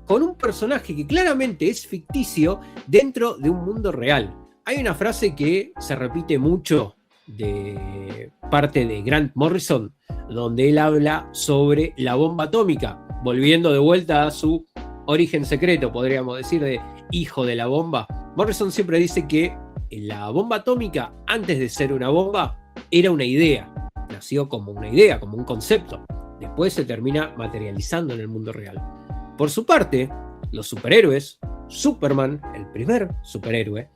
con un personaje que claramente es ficticio dentro de un mundo real. Hay una frase que se repite mucho de parte de Grant Morrison, donde él habla sobre la bomba atómica, volviendo de vuelta a su origen secreto, podríamos decir, de hijo de la bomba. Morrison siempre dice que la bomba atómica, antes de ser una bomba, era una idea. Nació como una idea, como un concepto. Después se termina materializando en el mundo real. Por su parte, los superhéroes, Superman, el primer superhéroe,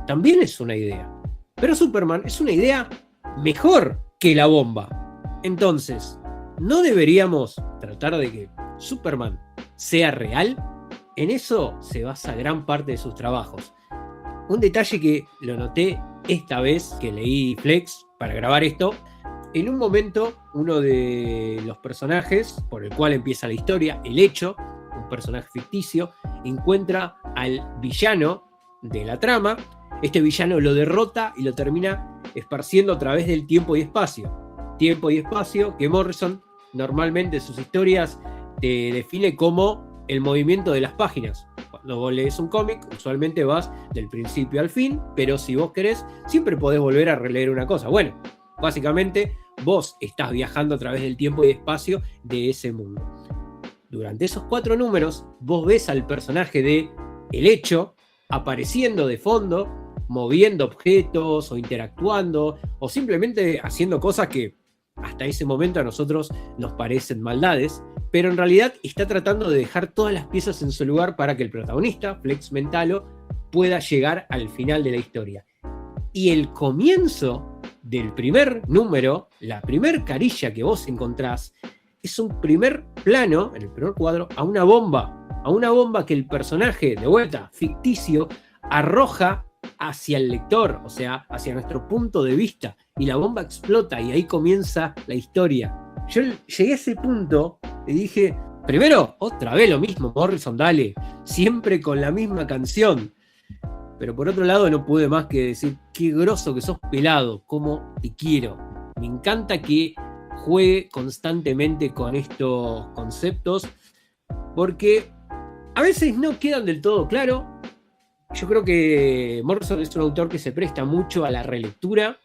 también es una idea. Pero Superman es una idea mejor que la bomba. Entonces, ¿no deberíamos tratar de que Superman sea real? En eso se basa gran parte de sus trabajos. Un detalle que lo noté esta vez que leí Flex para grabar esto. En un momento, uno de los personajes por el cual empieza la historia, el Hecho, un personaje ficticio, encuentra al villano de la trama. Este villano lo derrota y lo termina esparciendo a través del tiempo y espacio. Tiempo y espacio que Morrison normalmente en sus historias te define como el movimiento de las páginas. Cuando vos lees un cómic, usualmente vas del principio al fin, pero si vos querés, siempre podés volver a releer una cosa. Bueno, básicamente, vos estás viajando a través del tiempo y espacio de ese mundo. Durante esos 4 números, vos ves al personaje de El Hecho apareciendo de fondo, moviendo objetos o interactuando, o simplemente haciendo cosas que hasta ese momento a nosotros nos parecen maldades, pero en realidad está tratando de dejar todas las piezas en su lugar para que el protagonista, Flex Mentalo, pueda llegar al final de la historia. Y el comienzo del primer número, la primer carilla que vos encontrás, es un primer plano, en el primer cuadro, a una bomba que el personaje, de vuelta, ficticio, arroja hacia el lector, o sea, hacia nuestro punto de vista, y la bomba explota y ahí comienza la historia. Yo llegué a ese punto y dije, primero, otra vez lo mismo, Morrison, dale, siempre con la misma canción. Pero por otro lado no pude más que decir, qué groso que sos, pelado, cómo te quiero. Me encanta que juegue constantemente con estos conceptos, porque a veces no quedan del todo claros. Yo creo que Morrison es un autor que se presta mucho a la relectura.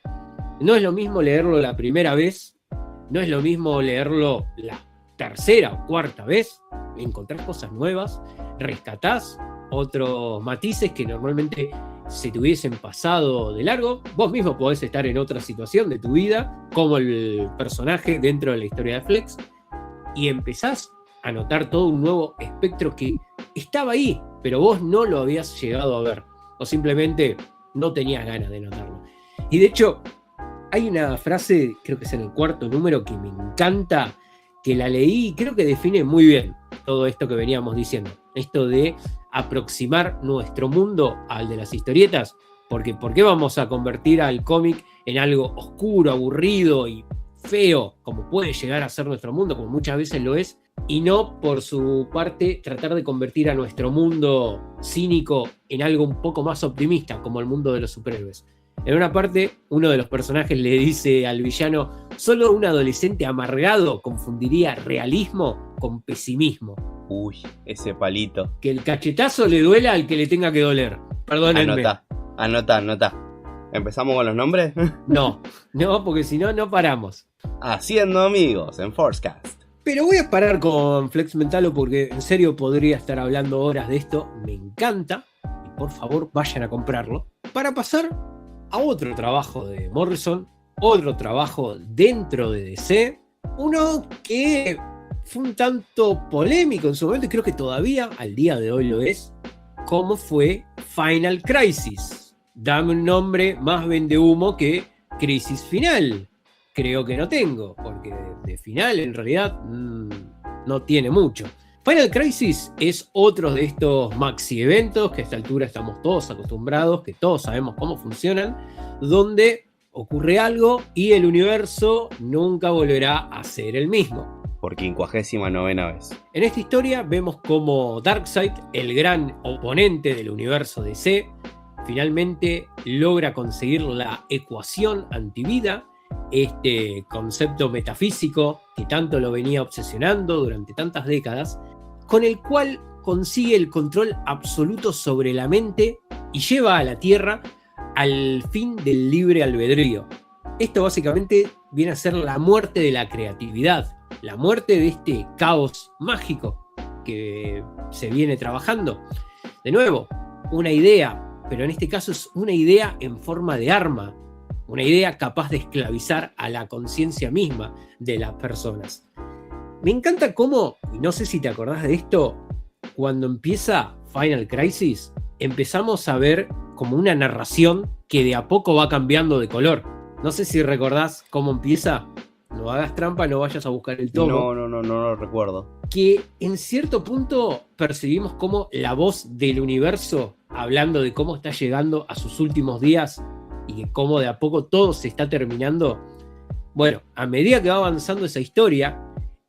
No es lo mismo leerlo la primera vez, no es lo mismo leerlo la tercera o cuarta vez. Encontrás cosas nuevas, rescatás otros matices que normalmente se te hubiesen pasado de largo. Vos mismo podés estar en otra situación de tu vida, como el personaje dentro de la historia de Flex, y empezás a notar todo un nuevo espectro que estaba ahí, pero vos no lo habías llegado a ver, o simplemente no tenías ganas de notarlo. Y de hecho, hay una frase, creo que es en el 4º número, que me encanta, que la leí y creo que define muy bien todo esto que veníamos diciendo. Esto de aproximar nuestro mundo al de las historietas, porque ¿por qué vamos a convertir al cómic en algo oscuro, aburrido y feo, como puede llegar a ser nuestro mundo, como muchas veces lo es, y no, por su parte, tratar de convertir a nuestro mundo cínico en algo un poco más optimista, como el mundo de los superhéroes? En una parte, uno de los personajes le dice al villano: solo un adolescente amargado confundiría realismo con pesimismo. Uy, ese palito. Que el cachetazo le duela al que le tenga que doler. Perdónenme. Anota. ¿Empezamos con los nombres? No, porque si no, no paramos. Haciendo amigos en Forcecast. Pero voy a parar con Flex Mentalo porque en serio podría estar hablando horas de esto. Me encanta. Y por favor, vayan a comprarlo. Para pasar a otro trabajo de Morrison, otro trabajo dentro de DC, uno que fue un tanto polémico en su momento y creo que todavía al día de hoy lo es, como fue Final Crisis. Dame un nombre más vendehumo que Crisis Final. Creo que no tengo, porque de final en realidad no tiene mucho. Final Crisis es otro de estos maxi eventos que a esta altura estamos todos acostumbrados, que todos sabemos cómo funcionan, donde ocurre algo y el universo nunca volverá a ser el mismo. Por 59ª vez. En esta historia vemos cómo Darkseid, el gran oponente del universo DC, finalmente logra conseguir la ecuación antivida, este concepto metafísico que tanto lo venía obsesionando durante tantas décadas, con el cual consigue el control absoluto sobre la mente y lleva a la Tierra al fin del libre albedrío. Esto básicamente viene a ser la muerte de la creatividad, la muerte de este caos mágico que se viene trabajando. De nuevo, una idea, pero en este caso es una idea en forma de arma, una idea capaz de esclavizar a la conciencia misma de las personas. Me encanta cómo, y no sé si te acordás de esto, cuando empieza Final Crisis, empezamos a ver como una narración que de a poco va cambiando de color. No sé si recordás cómo empieza. No hagas trampa, no vayas a buscar el tomo. No lo recuerdo. Que en cierto punto percibimos como la voz del universo, hablando de cómo está llegando a sus últimos días y que cómo de a poco todo se está terminando. Bueno, a medida que va avanzando esa historia,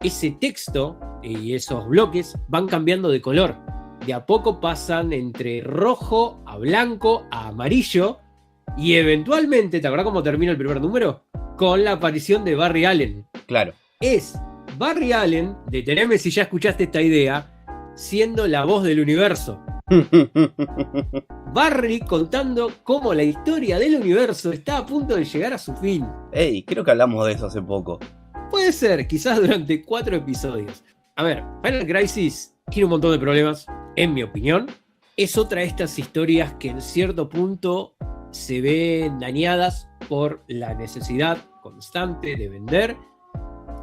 ese texto y esos bloques van cambiando de color. De a poco pasan entre rojo a blanco a amarillo y eventualmente, ¿te acordás cómo termina el primer número? Con la aparición de Barry Allen. Claro. Es Barry Allen, deteneme si ya escuchaste esta idea, siendo la voz del universo. Barry contando cómo la historia del universo está a punto de llegar a su fin. Ey, creo que hablamos de eso hace poco. Puede ser, quizás durante 4 episodios. A ver, Final Crisis tiene un montón de problemas, en mi opinión. Es otra de estas historias que en cierto punto se ven dañadas por la necesidad constante de vender,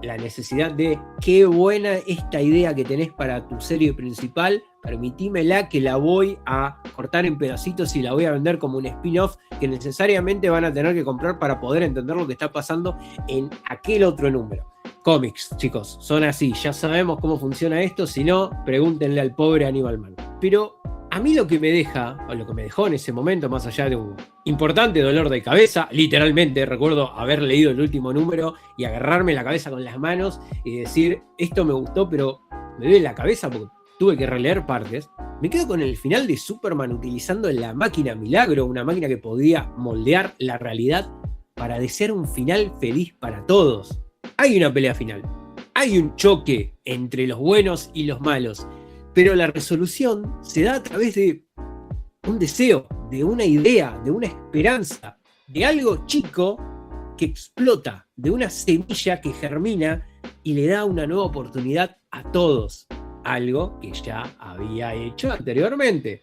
la necesidad de qué buena esta idea que tenés para tu serie principal, permitímela que la voy a cortar en pedacitos y la voy a vender como un spin-off que necesariamente van a tener que comprar para poder entender lo que está pasando en aquel otro número. Cómics, chicos, son así, ya sabemos cómo funciona esto, si no, pregúntenle al pobre Aníbal Mann. Pero a mí lo que me deja, o lo que me dejó en ese momento, más allá de un importante dolor de cabeza, literalmente recuerdo haber leído el último número y agarrarme la cabeza con las manos y decir, esto me gustó, pero me duele la cabeza porque tuve que releer partes. Me quedo con el final de Superman utilizando la máquina Milagro, una máquina que podía moldear la realidad para desear un final feliz para todos. Hay una pelea final, hay un choque entre los buenos y los malos, pero la resolución se da a través de un deseo, de una idea, de una esperanza, de algo chico que explota, de una semilla que germina y le da una nueva oportunidad a todos, algo que ya había hecho anteriormente.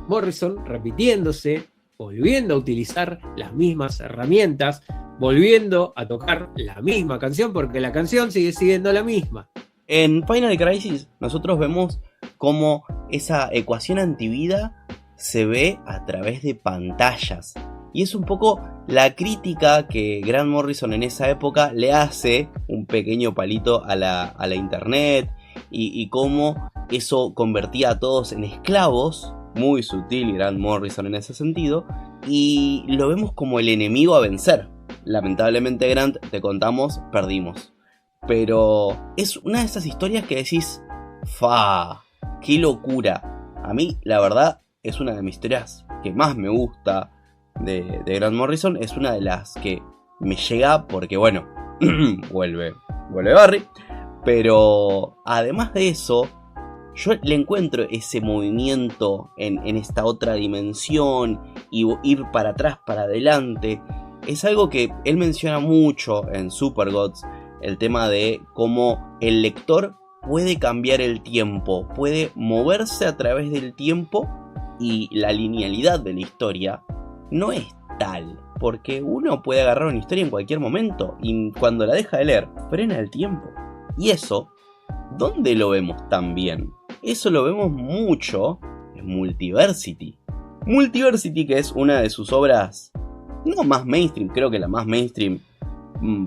Morrison repitiéndose, volviendo a utilizar las mismas herramientas, volviendo a tocar la misma canción, porque la canción sigue siendo la misma. En Final Crisis nosotros vemos cómo esa ecuación antivida se ve a través de pantallas. Y es un poco la crítica que Grant Morrison en esa época le hace, un pequeño palito a la internet, y cómo eso convertía a todos en esclavos. Muy sutil Grant Morrison en ese sentido. Y lo vemos como el enemigo a vencer. Lamentablemente, Grant, te contamos, perdimos. Pero es una de esas historias que decís, ¡fa! ¡Qué locura! A mí, la verdad, es una de mis historias que más me gusta de Grant Morrison. Es una de las que me llega porque, bueno, vuelve Barry. Pero además de eso, yo le encuentro ese movimiento en esta otra dimensión y ir para atrás, para adelante. Es algo que él menciona mucho en Supergods, el tema de cómo el lector puede cambiar el tiempo, puede moverse a través del tiempo, y la linealidad de la historia no es tal, porque uno puede agarrar una historia en cualquier momento y cuando la deja de leer, frena el tiempo. Y eso, ¿dónde lo vemos también? Eso lo vemos mucho en Multiversity. Multiversity, que es una de sus obras no más mainstream, creo que la más mainstream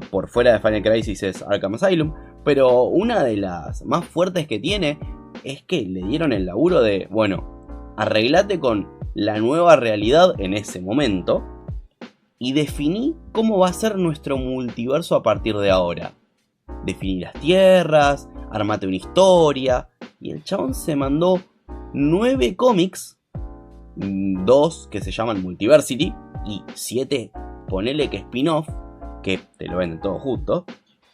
por fuera de Final Crisis es Arkham Asylum, pero una de las más fuertes que tiene es que le dieron el laburo de, bueno, arreglate con la nueva realidad en ese momento y definí cómo va a ser nuestro multiverso a partir de ahora. Definí las tierras, armate una historia, y el chabón se mandó 9 cómics, 2 que se llaman Multiversity y 7, ponele que spin-off, que te lo venden todo junto,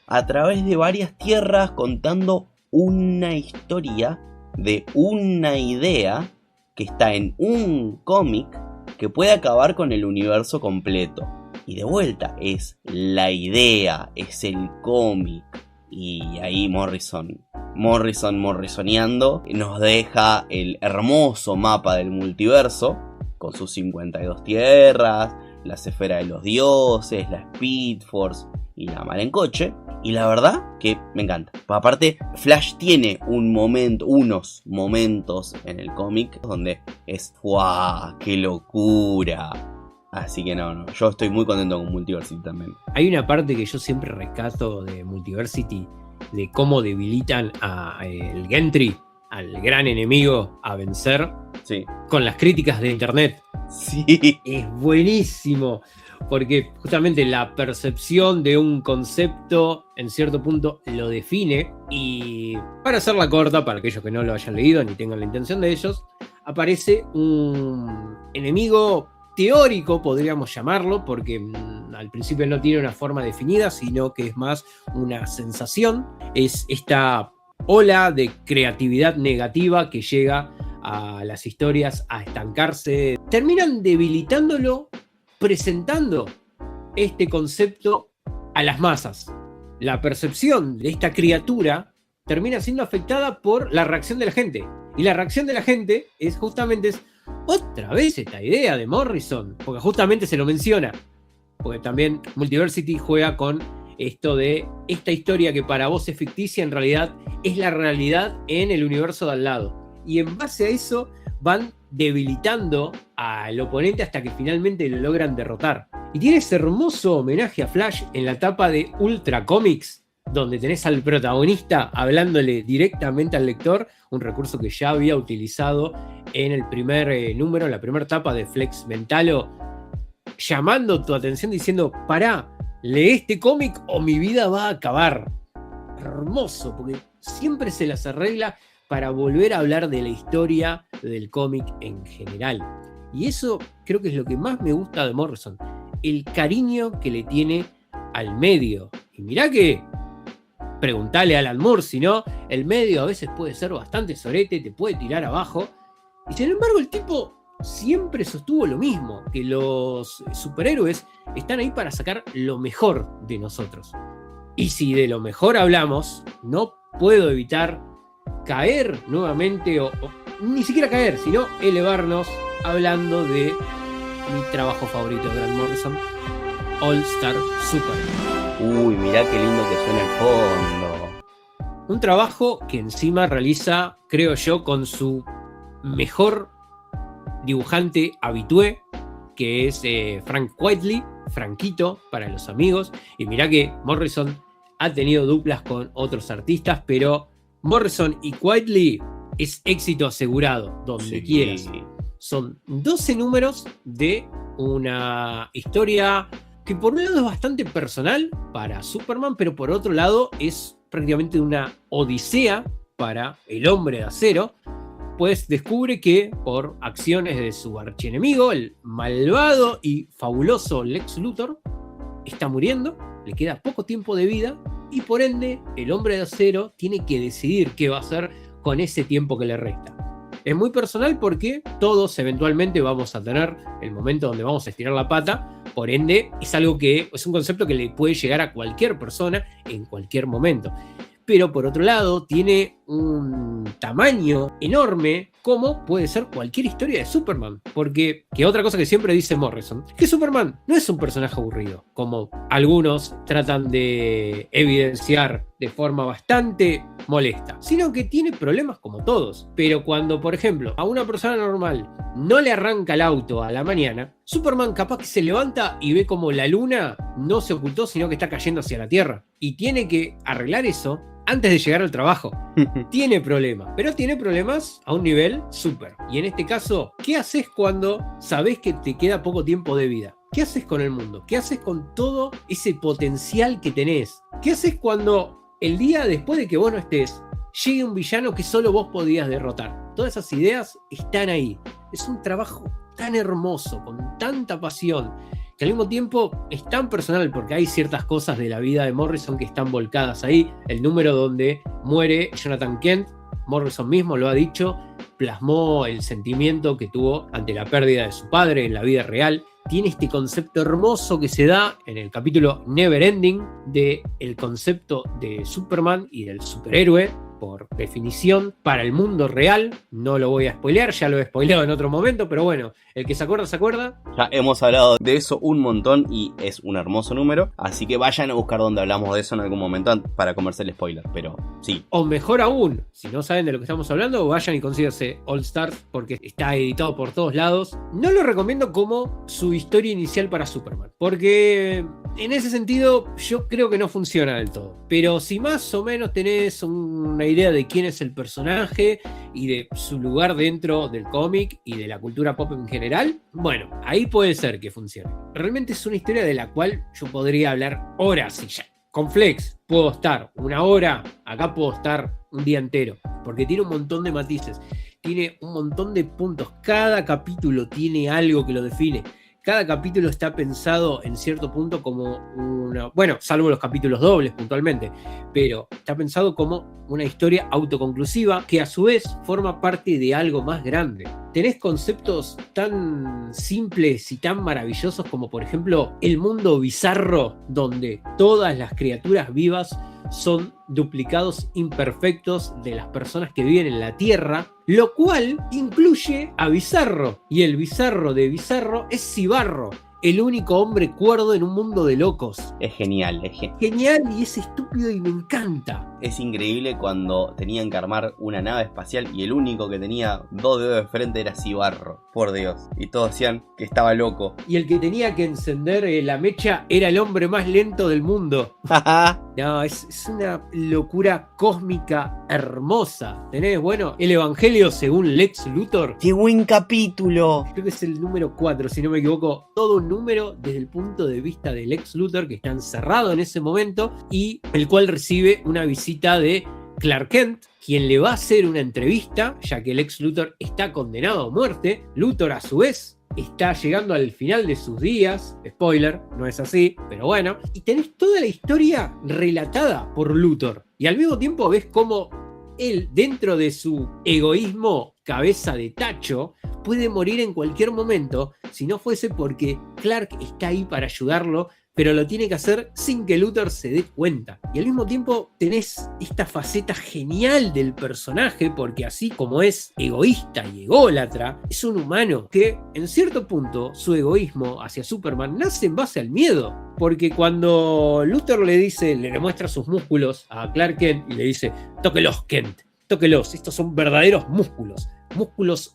a través de varias tierras contando una historia de una idea que está en un cómic que puede acabar con el universo completo. Y de vuelta, es la idea, es el cómic. Y ahí Morrisoneando nos deja el hermoso mapa del multiverso, con sus 52 tierras, la esfera de los dioses, la Speed Force y la mar en coche. Y la verdad que me encanta. Aparte, Flash tiene unos momentos en el cómic donde es ¡guau! ¡Qué locura! Así que no, yo estoy muy contento con Multiversity también. Hay una parte que yo siempre rescato de Multiversity, de cómo debilitan a el Gentry, al gran enemigo a vencer, Sí. con las críticas de internet. Sí. Es buenísimo, porque justamente la percepción de un concepto en cierto punto lo define. Y para hacerla corta, para aquellos que no lo hayan leído ni tengan la intención de ellos, aparece un enemigo teórico, podríamos llamarlo, porque al principio no tiene una forma definida, sino que es más una sensación. Es esta ola de creatividad negativa que llega a las historias a estancarse. Terminan debilitándolo, presentando este concepto a las masas. La percepción de esta criatura termina siendo afectada por la reacción de la gente. Y la reacción de la gente es justamente otra vez esta idea de Morrison, porque justamente se lo menciona. Porque también Multiversity juega con esto de esta historia que para vos es ficticia, en realidad es la realidad en el universo de al lado. Y en base a eso van debilitando al oponente hasta que finalmente lo logran derrotar. Y tiene ese hermoso homenaje a Flash en la tapa de Ultra Comics, donde tenés al protagonista hablándole directamente al lector, un recurso que ya había utilizado en el primer número, en la primera tapa de Flex Mentalo, llamando tu atención diciendo: pará, lee este cómic o mi vida va a acabar. Hermoso, porque siempre se las arregla para volver a hablar de la historia del cómic en general. Y eso creo que es lo que más me gusta de Morrison, el cariño que le tiene al medio. Y mirá que, preguntale a Alan Moore, si no, el medio a veces puede ser bastante sorete, te puede tirar abajo. Y sin embargo el tipo siempre sostuvo lo mismo, que los superhéroes están ahí para sacar lo mejor de nosotros. Y si de lo mejor hablamos, no puedo evitar caer nuevamente, o ni siquiera caer, sino elevarnos hablando de mi trabajo favorito de Grant Morrison, All Star Superman. Uy, mirá qué lindo que suena el fondo. Un trabajo que encima realiza, creo yo, con su mejor dibujante habitué, que es Frank Quitely, Franquito para los amigos. Y mirá que Morrison ha tenido duplas con otros artistas, pero Morrison y Quitely es éxito asegurado, donde quieras. Son 12 números de una historia que por un lado es bastante personal para Superman, pero por otro lado es prácticamente una odisea para el Hombre de Acero, pues descubre que por acciones de su archienemigo, el malvado y fabuloso Lex Luthor, está muriendo, le queda poco tiempo de vida y por ende el Hombre de Acero tiene que decidir qué va a hacer con ese tiempo que le resta. Es muy personal porque todos eventualmente vamos a tener el momento donde vamos a estirar la pata, por ende es algo que es un concepto que le puede llegar a cualquier persona en cualquier momento. Pero por otro lado tiene un tamaño enorme como puede ser cualquier historia de Superman, porque que otra cosa que siempre dice Morrison, que Superman no es un personaje aburrido, como algunos tratan de evidenciar de forma bastante molesta, sino que tiene problemas como todos. Pero cuando, por ejemplo, a una persona normal no le arranca el auto a la mañana, Superman capaz que se levanta y ve como la luna no se ocultó, sino que está cayendo hacia la Tierra, y tiene que arreglar eso antes de llegar al trabajo. Tiene problemas, pero tiene problemas a un nivel súper. Y en este caso, ¿qué haces cuando sabés que te queda poco tiempo de vida? ¿Qué haces con el mundo? ¿Qué haces con todo ese potencial que tenés? ¿Qué haces cuando el día después de que vos no estés, llegue un villano que solo vos podías derrotar? Todas esas ideas están ahí. Es un trabajo tan hermoso, con tanta pasión, que al mismo tiempo es tan personal, porque hay ciertas cosas de la vida de Morrison que están volcadas ahí. El número donde muere Jonathan Kent, Morrison mismo lo ha dicho, plasmó el sentimiento que tuvo ante la pérdida de su padre en la vida real. Tiene este concepto hermoso que se da en el capítulo Never Ending del concepto de Superman y del superhéroe, por definición, para el mundo real. No lo voy a spoilear, ya lo he spoileado en otro momento, pero bueno, el que se acuerda, se acuerda. Ya hemos hablado de eso un montón y es un hermoso número, así que vayan a buscar donde hablamos de eso en algún momento para comerse el spoiler, pero sí. O mejor aún, si no saben de lo que estamos hablando, vayan y consíganse All Stars, porque está editado por todos lados. No lo recomiendo como su historia inicial para Superman, porque en ese sentido yo creo que no funciona del todo. Pero si más o menos tenés una idea de quién es el personaje y de su lugar dentro del cómic y de la cultura pop en general, bueno, ahí puede ser que funcione. Realmente es una historia de la cual yo podría hablar horas y ya. Con Flex puedo estar una hora, acá puedo estar un día entero, porque tiene un montón de matices, tiene un montón de puntos, cada capítulo tiene algo que lo define. Cada capítulo está pensado en cierto punto como una... Bueno, salvo los capítulos dobles puntualmente, pero está pensado como una historia autoconclusiva que a su vez forma parte de algo más grande. Tenés conceptos tan simples y tan maravillosos como por ejemplo el mundo bizarro, donde todas las criaturas vivas son duplicados imperfectos de las personas que viven en la Tierra, lo cual incluye a Bizarro, y el Bizarro de Bizarro es Cibarro, el único hombre cuerdo en un mundo de locos. Es genial, genial y es estúpido y me encanta. Es increíble cuando tenían que armar una nave espacial y el único que tenía 2 dedos de frente era Cibarro, por Dios. Y todos decían que estaba loco. Y el que tenía que encender la mecha era el hombre más lento del mundo. No, es una locura cósmica hermosa. Tenés, bueno, el Evangelio según Lex Luthor. ¡Qué buen capítulo! Creo que es el número 4, si no me equivoco. Todo un número desde el punto de vista de Lex Luthor, que está encerrado en ese momento y el cual recibe una visita de Clark Kent, quien le va a hacer una entrevista, ya que Lex Luthor está condenado a muerte. Luthor, a su vez, está llegando al final de sus días. Spoiler, no es así, pero bueno. Y tenés toda la historia relatada por Luthor. Y al mismo tiempo ves cómo él, dentro de su egoísmo cabeza de tacho, puede morir en cualquier momento si no fuese porque Clark está ahí para ayudarlo pero lo tiene que hacer sin que Luthor se dé cuenta. Y al mismo tiempo tenés esta faceta genial del personaje, porque así como es egoísta y ególatra, es un humano que en cierto punto su egoísmo hacia Superman nace en base al miedo. Porque cuando Luthor le muestra sus músculos a Clark Kent y le dice: tóquelos, Kent, tóquelos, estos son verdaderos músculos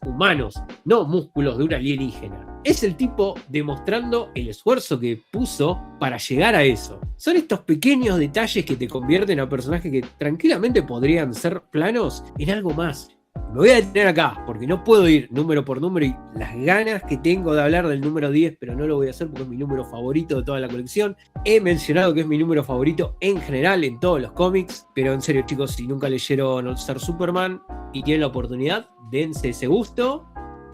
humanos, no músculos de un alienígena. Es el tipo demostrando el esfuerzo que puso para llegar a eso. Son estos pequeños detalles que te convierten a personajes que tranquilamente podrían ser planos en algo más. Me voy a detener acá, porque no puedo ir número por número, y las ganas que tengo de hablar del número 10, pero no lo voy a hacer porque es mi número favorito de toda la colección. He mencionado que es mi número favorito en general en todos los cómics, pero en serio, chicos, si nunca leyeron All Star Superman y tienen la oportunidad, dense ese gusto.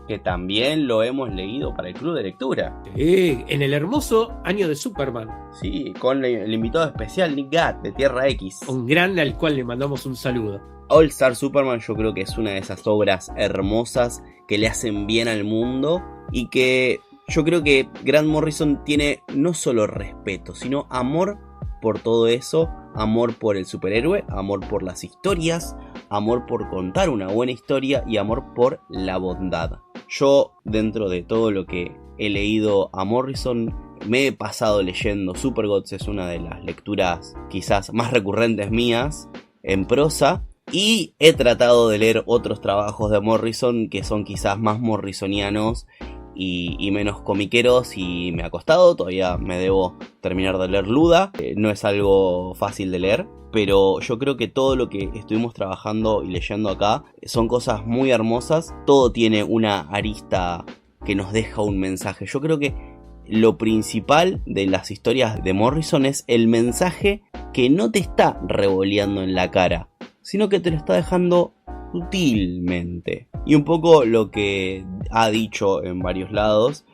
Que también lo hemos leído para el club de lectura. En el hermoso año de Superman. Sí, con el invitado especial Nick Gatt de Tierra X. Un grande al cual le mandamos un saludo. All Star Superman yo creo que es una de esas obras hermosas que le hacen bien al mundo y que yo creo que Grant Morrison tiene no solo respeto, sino amor por todo eso, amor por el superhéroe, amor por las historias, amor por contar una buena historia y amor por la bondad. Yo, dentro de todo lo que he leído a Morrison, me he pasado leyendo Supergods, es una de las lecturas quizás más recurrentes mías en prosa. Y he tratado de leer otros trabajos de Morrison que son quizás más morrisonianos y menos comiqueros, y me ha costado, todavía me debo terminar de leer Luda, no es algo fácil de leer, pero yo creo que todo lo que estuvimos trabajando y leyendo acá son cosas muy hermosas, todo tiene una arista que nos deja un mensaje. Yo creo que lo principal de las historias de Morrison es el mensaje que no te está revoleando en la cara, sino que te lo está dejando sutilmente. Y un poco lo que ha dicho en varios lados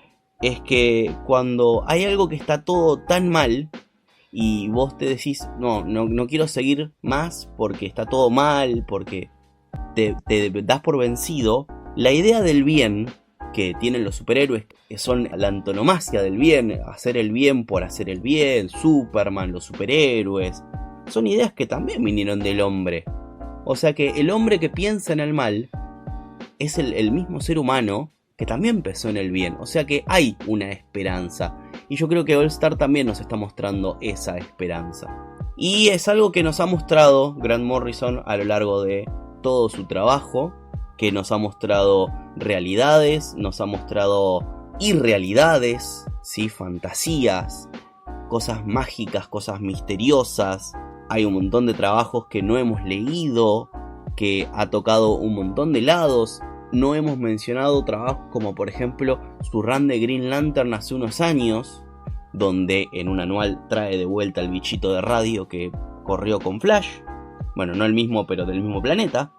es que cuando hay algo que está todo tan mal y vos te decís no quiero seguir más porque está todo mal, porque te das por vencido, la idea del bien que tienen los superhéroes, que son la antonomasia del bien, hacer el bien por hacer el bien, Superman, los superhéroes, son ideas que también vinieron del hombre. O sea que el hombre que piensa en el mal es el mismo ser humano que también pensó en el bien. O sea que hay una esperanza. Y yo creo que All Star también nos está mostrando esa esperanza. Y es algo que nos ha mostrado Grant Morrison a lo largo de todo su trabajo. Que nos ha mostrado realidades, nos ha mostrado irrealidades, ¿sí? Fantasías, cosas mágicas, cosas misteriosas. Hay un montón de trabajos que no hemos leído, que ha tocado un montón de lados. No hemos mencionado trabajos como por ejemplo su run de Green Lantern hace unos años, donde en un anual trae de vuelta el bichito de radio que corrió con Flash. Bueno, no el mismo, pero del mismo planeta.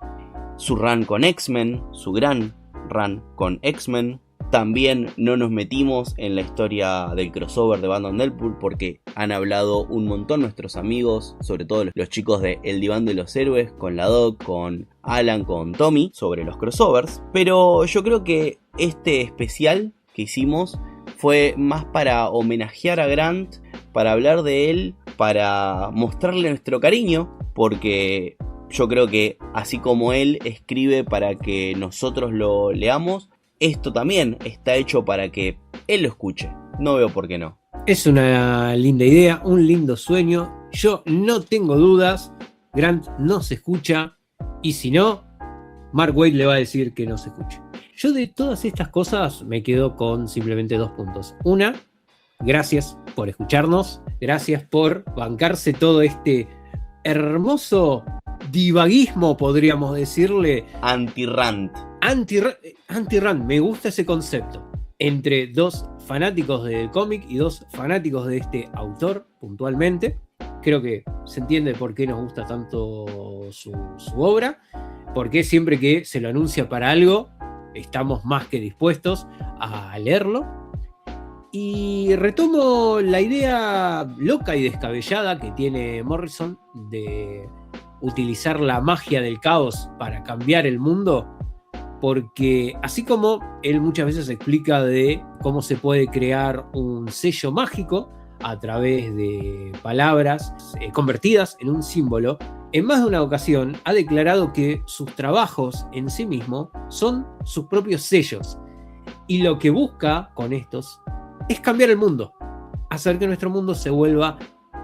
Su run con X-Men, su gran run con X-Men. También no nos metimos en la historia del crossover de Batman Deadpool porque han hablado un montón nuestros amigos, sobre todo los chicos de El Diván de los Héroes, con la Doc, con Alan, con Tommy, sobre los crossovers. Pero yo creo que este especial que hicimos fue más para homenajear a Grant, para hablar de él, para mostrarle nuestro cariño, porque yo creo que así como él escribe para que nosotros lo leamos, esto también está hecho para que él lo escuche. No veo por qué no. Es una linda idea, un lindo sueño. Yo no tengo dudas. Grant no se escucha. Y si no, Mark Waid le va a decir que no se escuche. Yo de todas estas cosas me quedo con simplemente 2 puntos. Una, gracias por escucharnos. Gracias por bancarse todo este hermoso divaguismo, podríamos decirle. Anti-rant. Anti-rant, me gusta ese concepto. Entre 2 fanáticos del cómic y 2 fanáticos de este autor, puntualmente. Creo que se entiende por qué nos gusta tanto su obra. Porque siempre que se lo anuncia para algo, estamos más que dispuestos a leerlo. Y retomo la idea loca y descabellada que tiene Morrison de utilizar la magia del caos para cambiar el mundo, porque así como él muchas veces explica de cómo se puede crear un sello mágico, a través de palabras convertidas en un símbolo, en más de una ocasión ha declarado que sus trabajos en sí mismos son sus propios sellos. Y lo que busca con estos es cambiar el mundo, hacer que nuestro mundo se vuelva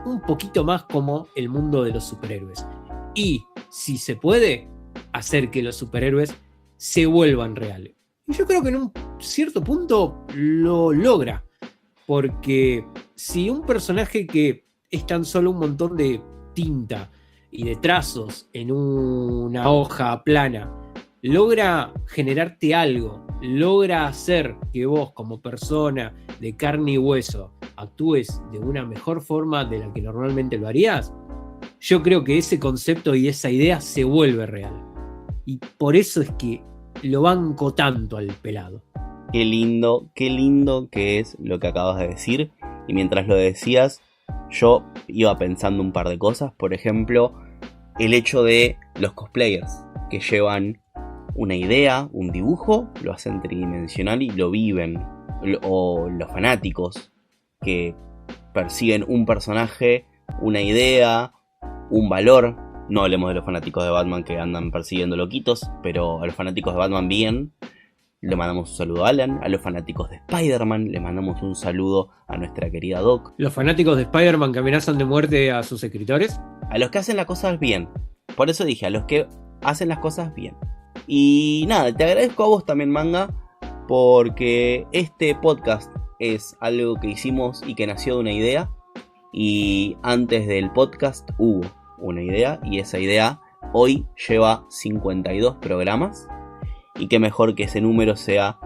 un poquito más como el mundo de los superhéroes. Y, si se puede, hacer que los superhéroes se vuelvan reales. Y yo creo que en un cierto punto lo logra, porque si un personaje que es tan solo un montón de tinta y de trazos en una hoja plana logra generarte algo, logra hacer que vos como persona de carne y hueso actúes de una mejor forma de la que normalmente lo harías, yo creo que ese concepto y esa idea se vuelve real. Y por eso es que lo banco tanto al pelado. Qué lindo que es lo que acabas de decir. Y mientras lo decías, yo iba pensando un par de cosas. Por ejemplo, el hecho de los cosplayers que llevan una idea, un dibujo, lo hacen tridimensional y lo viven. O los fanáticos que persiguen un personaje, una idea, un valor. No hablemos de los fanáticos de Batman que andan persiguiendo loquitos, pero a los fanáticos de Batman bien. Le mandamos un saludo a Alan. A los fanáticos de Spider-Man le mandamos un saludo a nuestra querida Doc. Los fanáticos de Spider-Man que amenazan de muerte a sus escritores. A los que hacen las cosas bien. Por eso dije, a los que hacen las cosas bien. Y nada, te agradezco a vos también, Manga, porque este podcast es algo que hicimos y que nació de una idea. Y antes del podcast hubo una idea, y esa idea hoy lleva 52 programas. Y qué mejor que ese número sea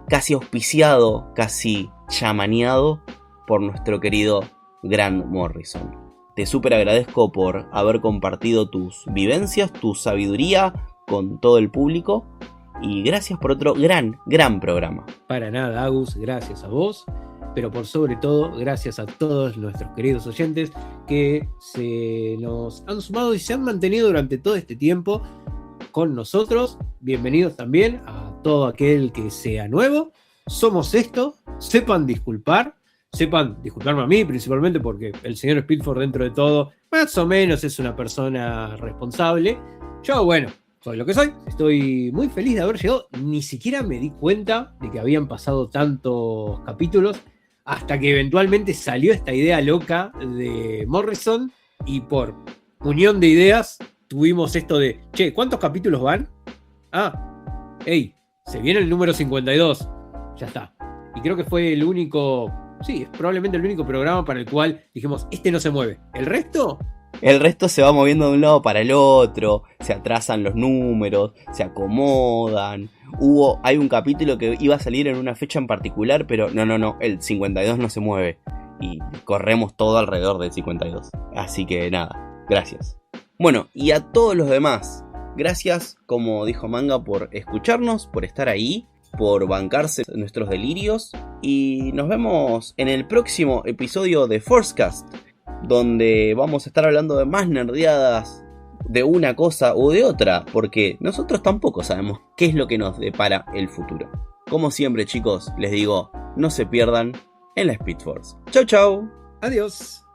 casi auspiciado, casi chamaneado por nuestro querido Grant Morrison. Te súper agradezco por haber compartido tus vivencias, tu sabiduría con todo el público. Y gracias por otro gran programa. Para nada, Agus, gracias a vos. Pero por sobre todo, gracias a todos nuestros queridos oyentes que se nos han sumado y se han mantenido durante todo este tiempo con nosotros. Bienvenidos también a todo aquel que sea nuevo. Somos esto, sepan disculparme a mí principalmente, porque el señor Speedford dentro de todo más o menos es una persona responsable. Yo, bueno, soy lo que soy. Estoy muy feliz de haber llegado. Ni siquiera me di cuenta de que habían pasado tantos capítulos hasta que eventualmente salió esta idea loca de Morrison y por unión de ideas tuvimos esto de, che, ¿cuántos capítulos van? Se viene el número 52. Ya está. Y creo que fue el único, sí, es probablemente el único programa para el cual dijimos, este no se mueve. ¿El resto? El resto se va moviendo de un lado para el otro, se atrasan los números, se acomodan. Hay un capítulo que iba a salir en una fecha en particular, pero no, el 52 no se mueve. Y corremos todo alrededor del 52. Así que nada, gracias. Bueno, y a todos los demás, gracias, como dijo Manga, por escucharnos, por estar ahí, por bancarse nuestros delirios. Y nos vemos en el próximo episodio de Forcecast, donde vamos a estar hablando de más nerdeadas de una cosa u de otra, porque nosotros tampoco sabemos qué es lo que nos depara el futuro. Como siempre, chicos, les digo, no se pierdan en la Speed Force. Chau. Adiós.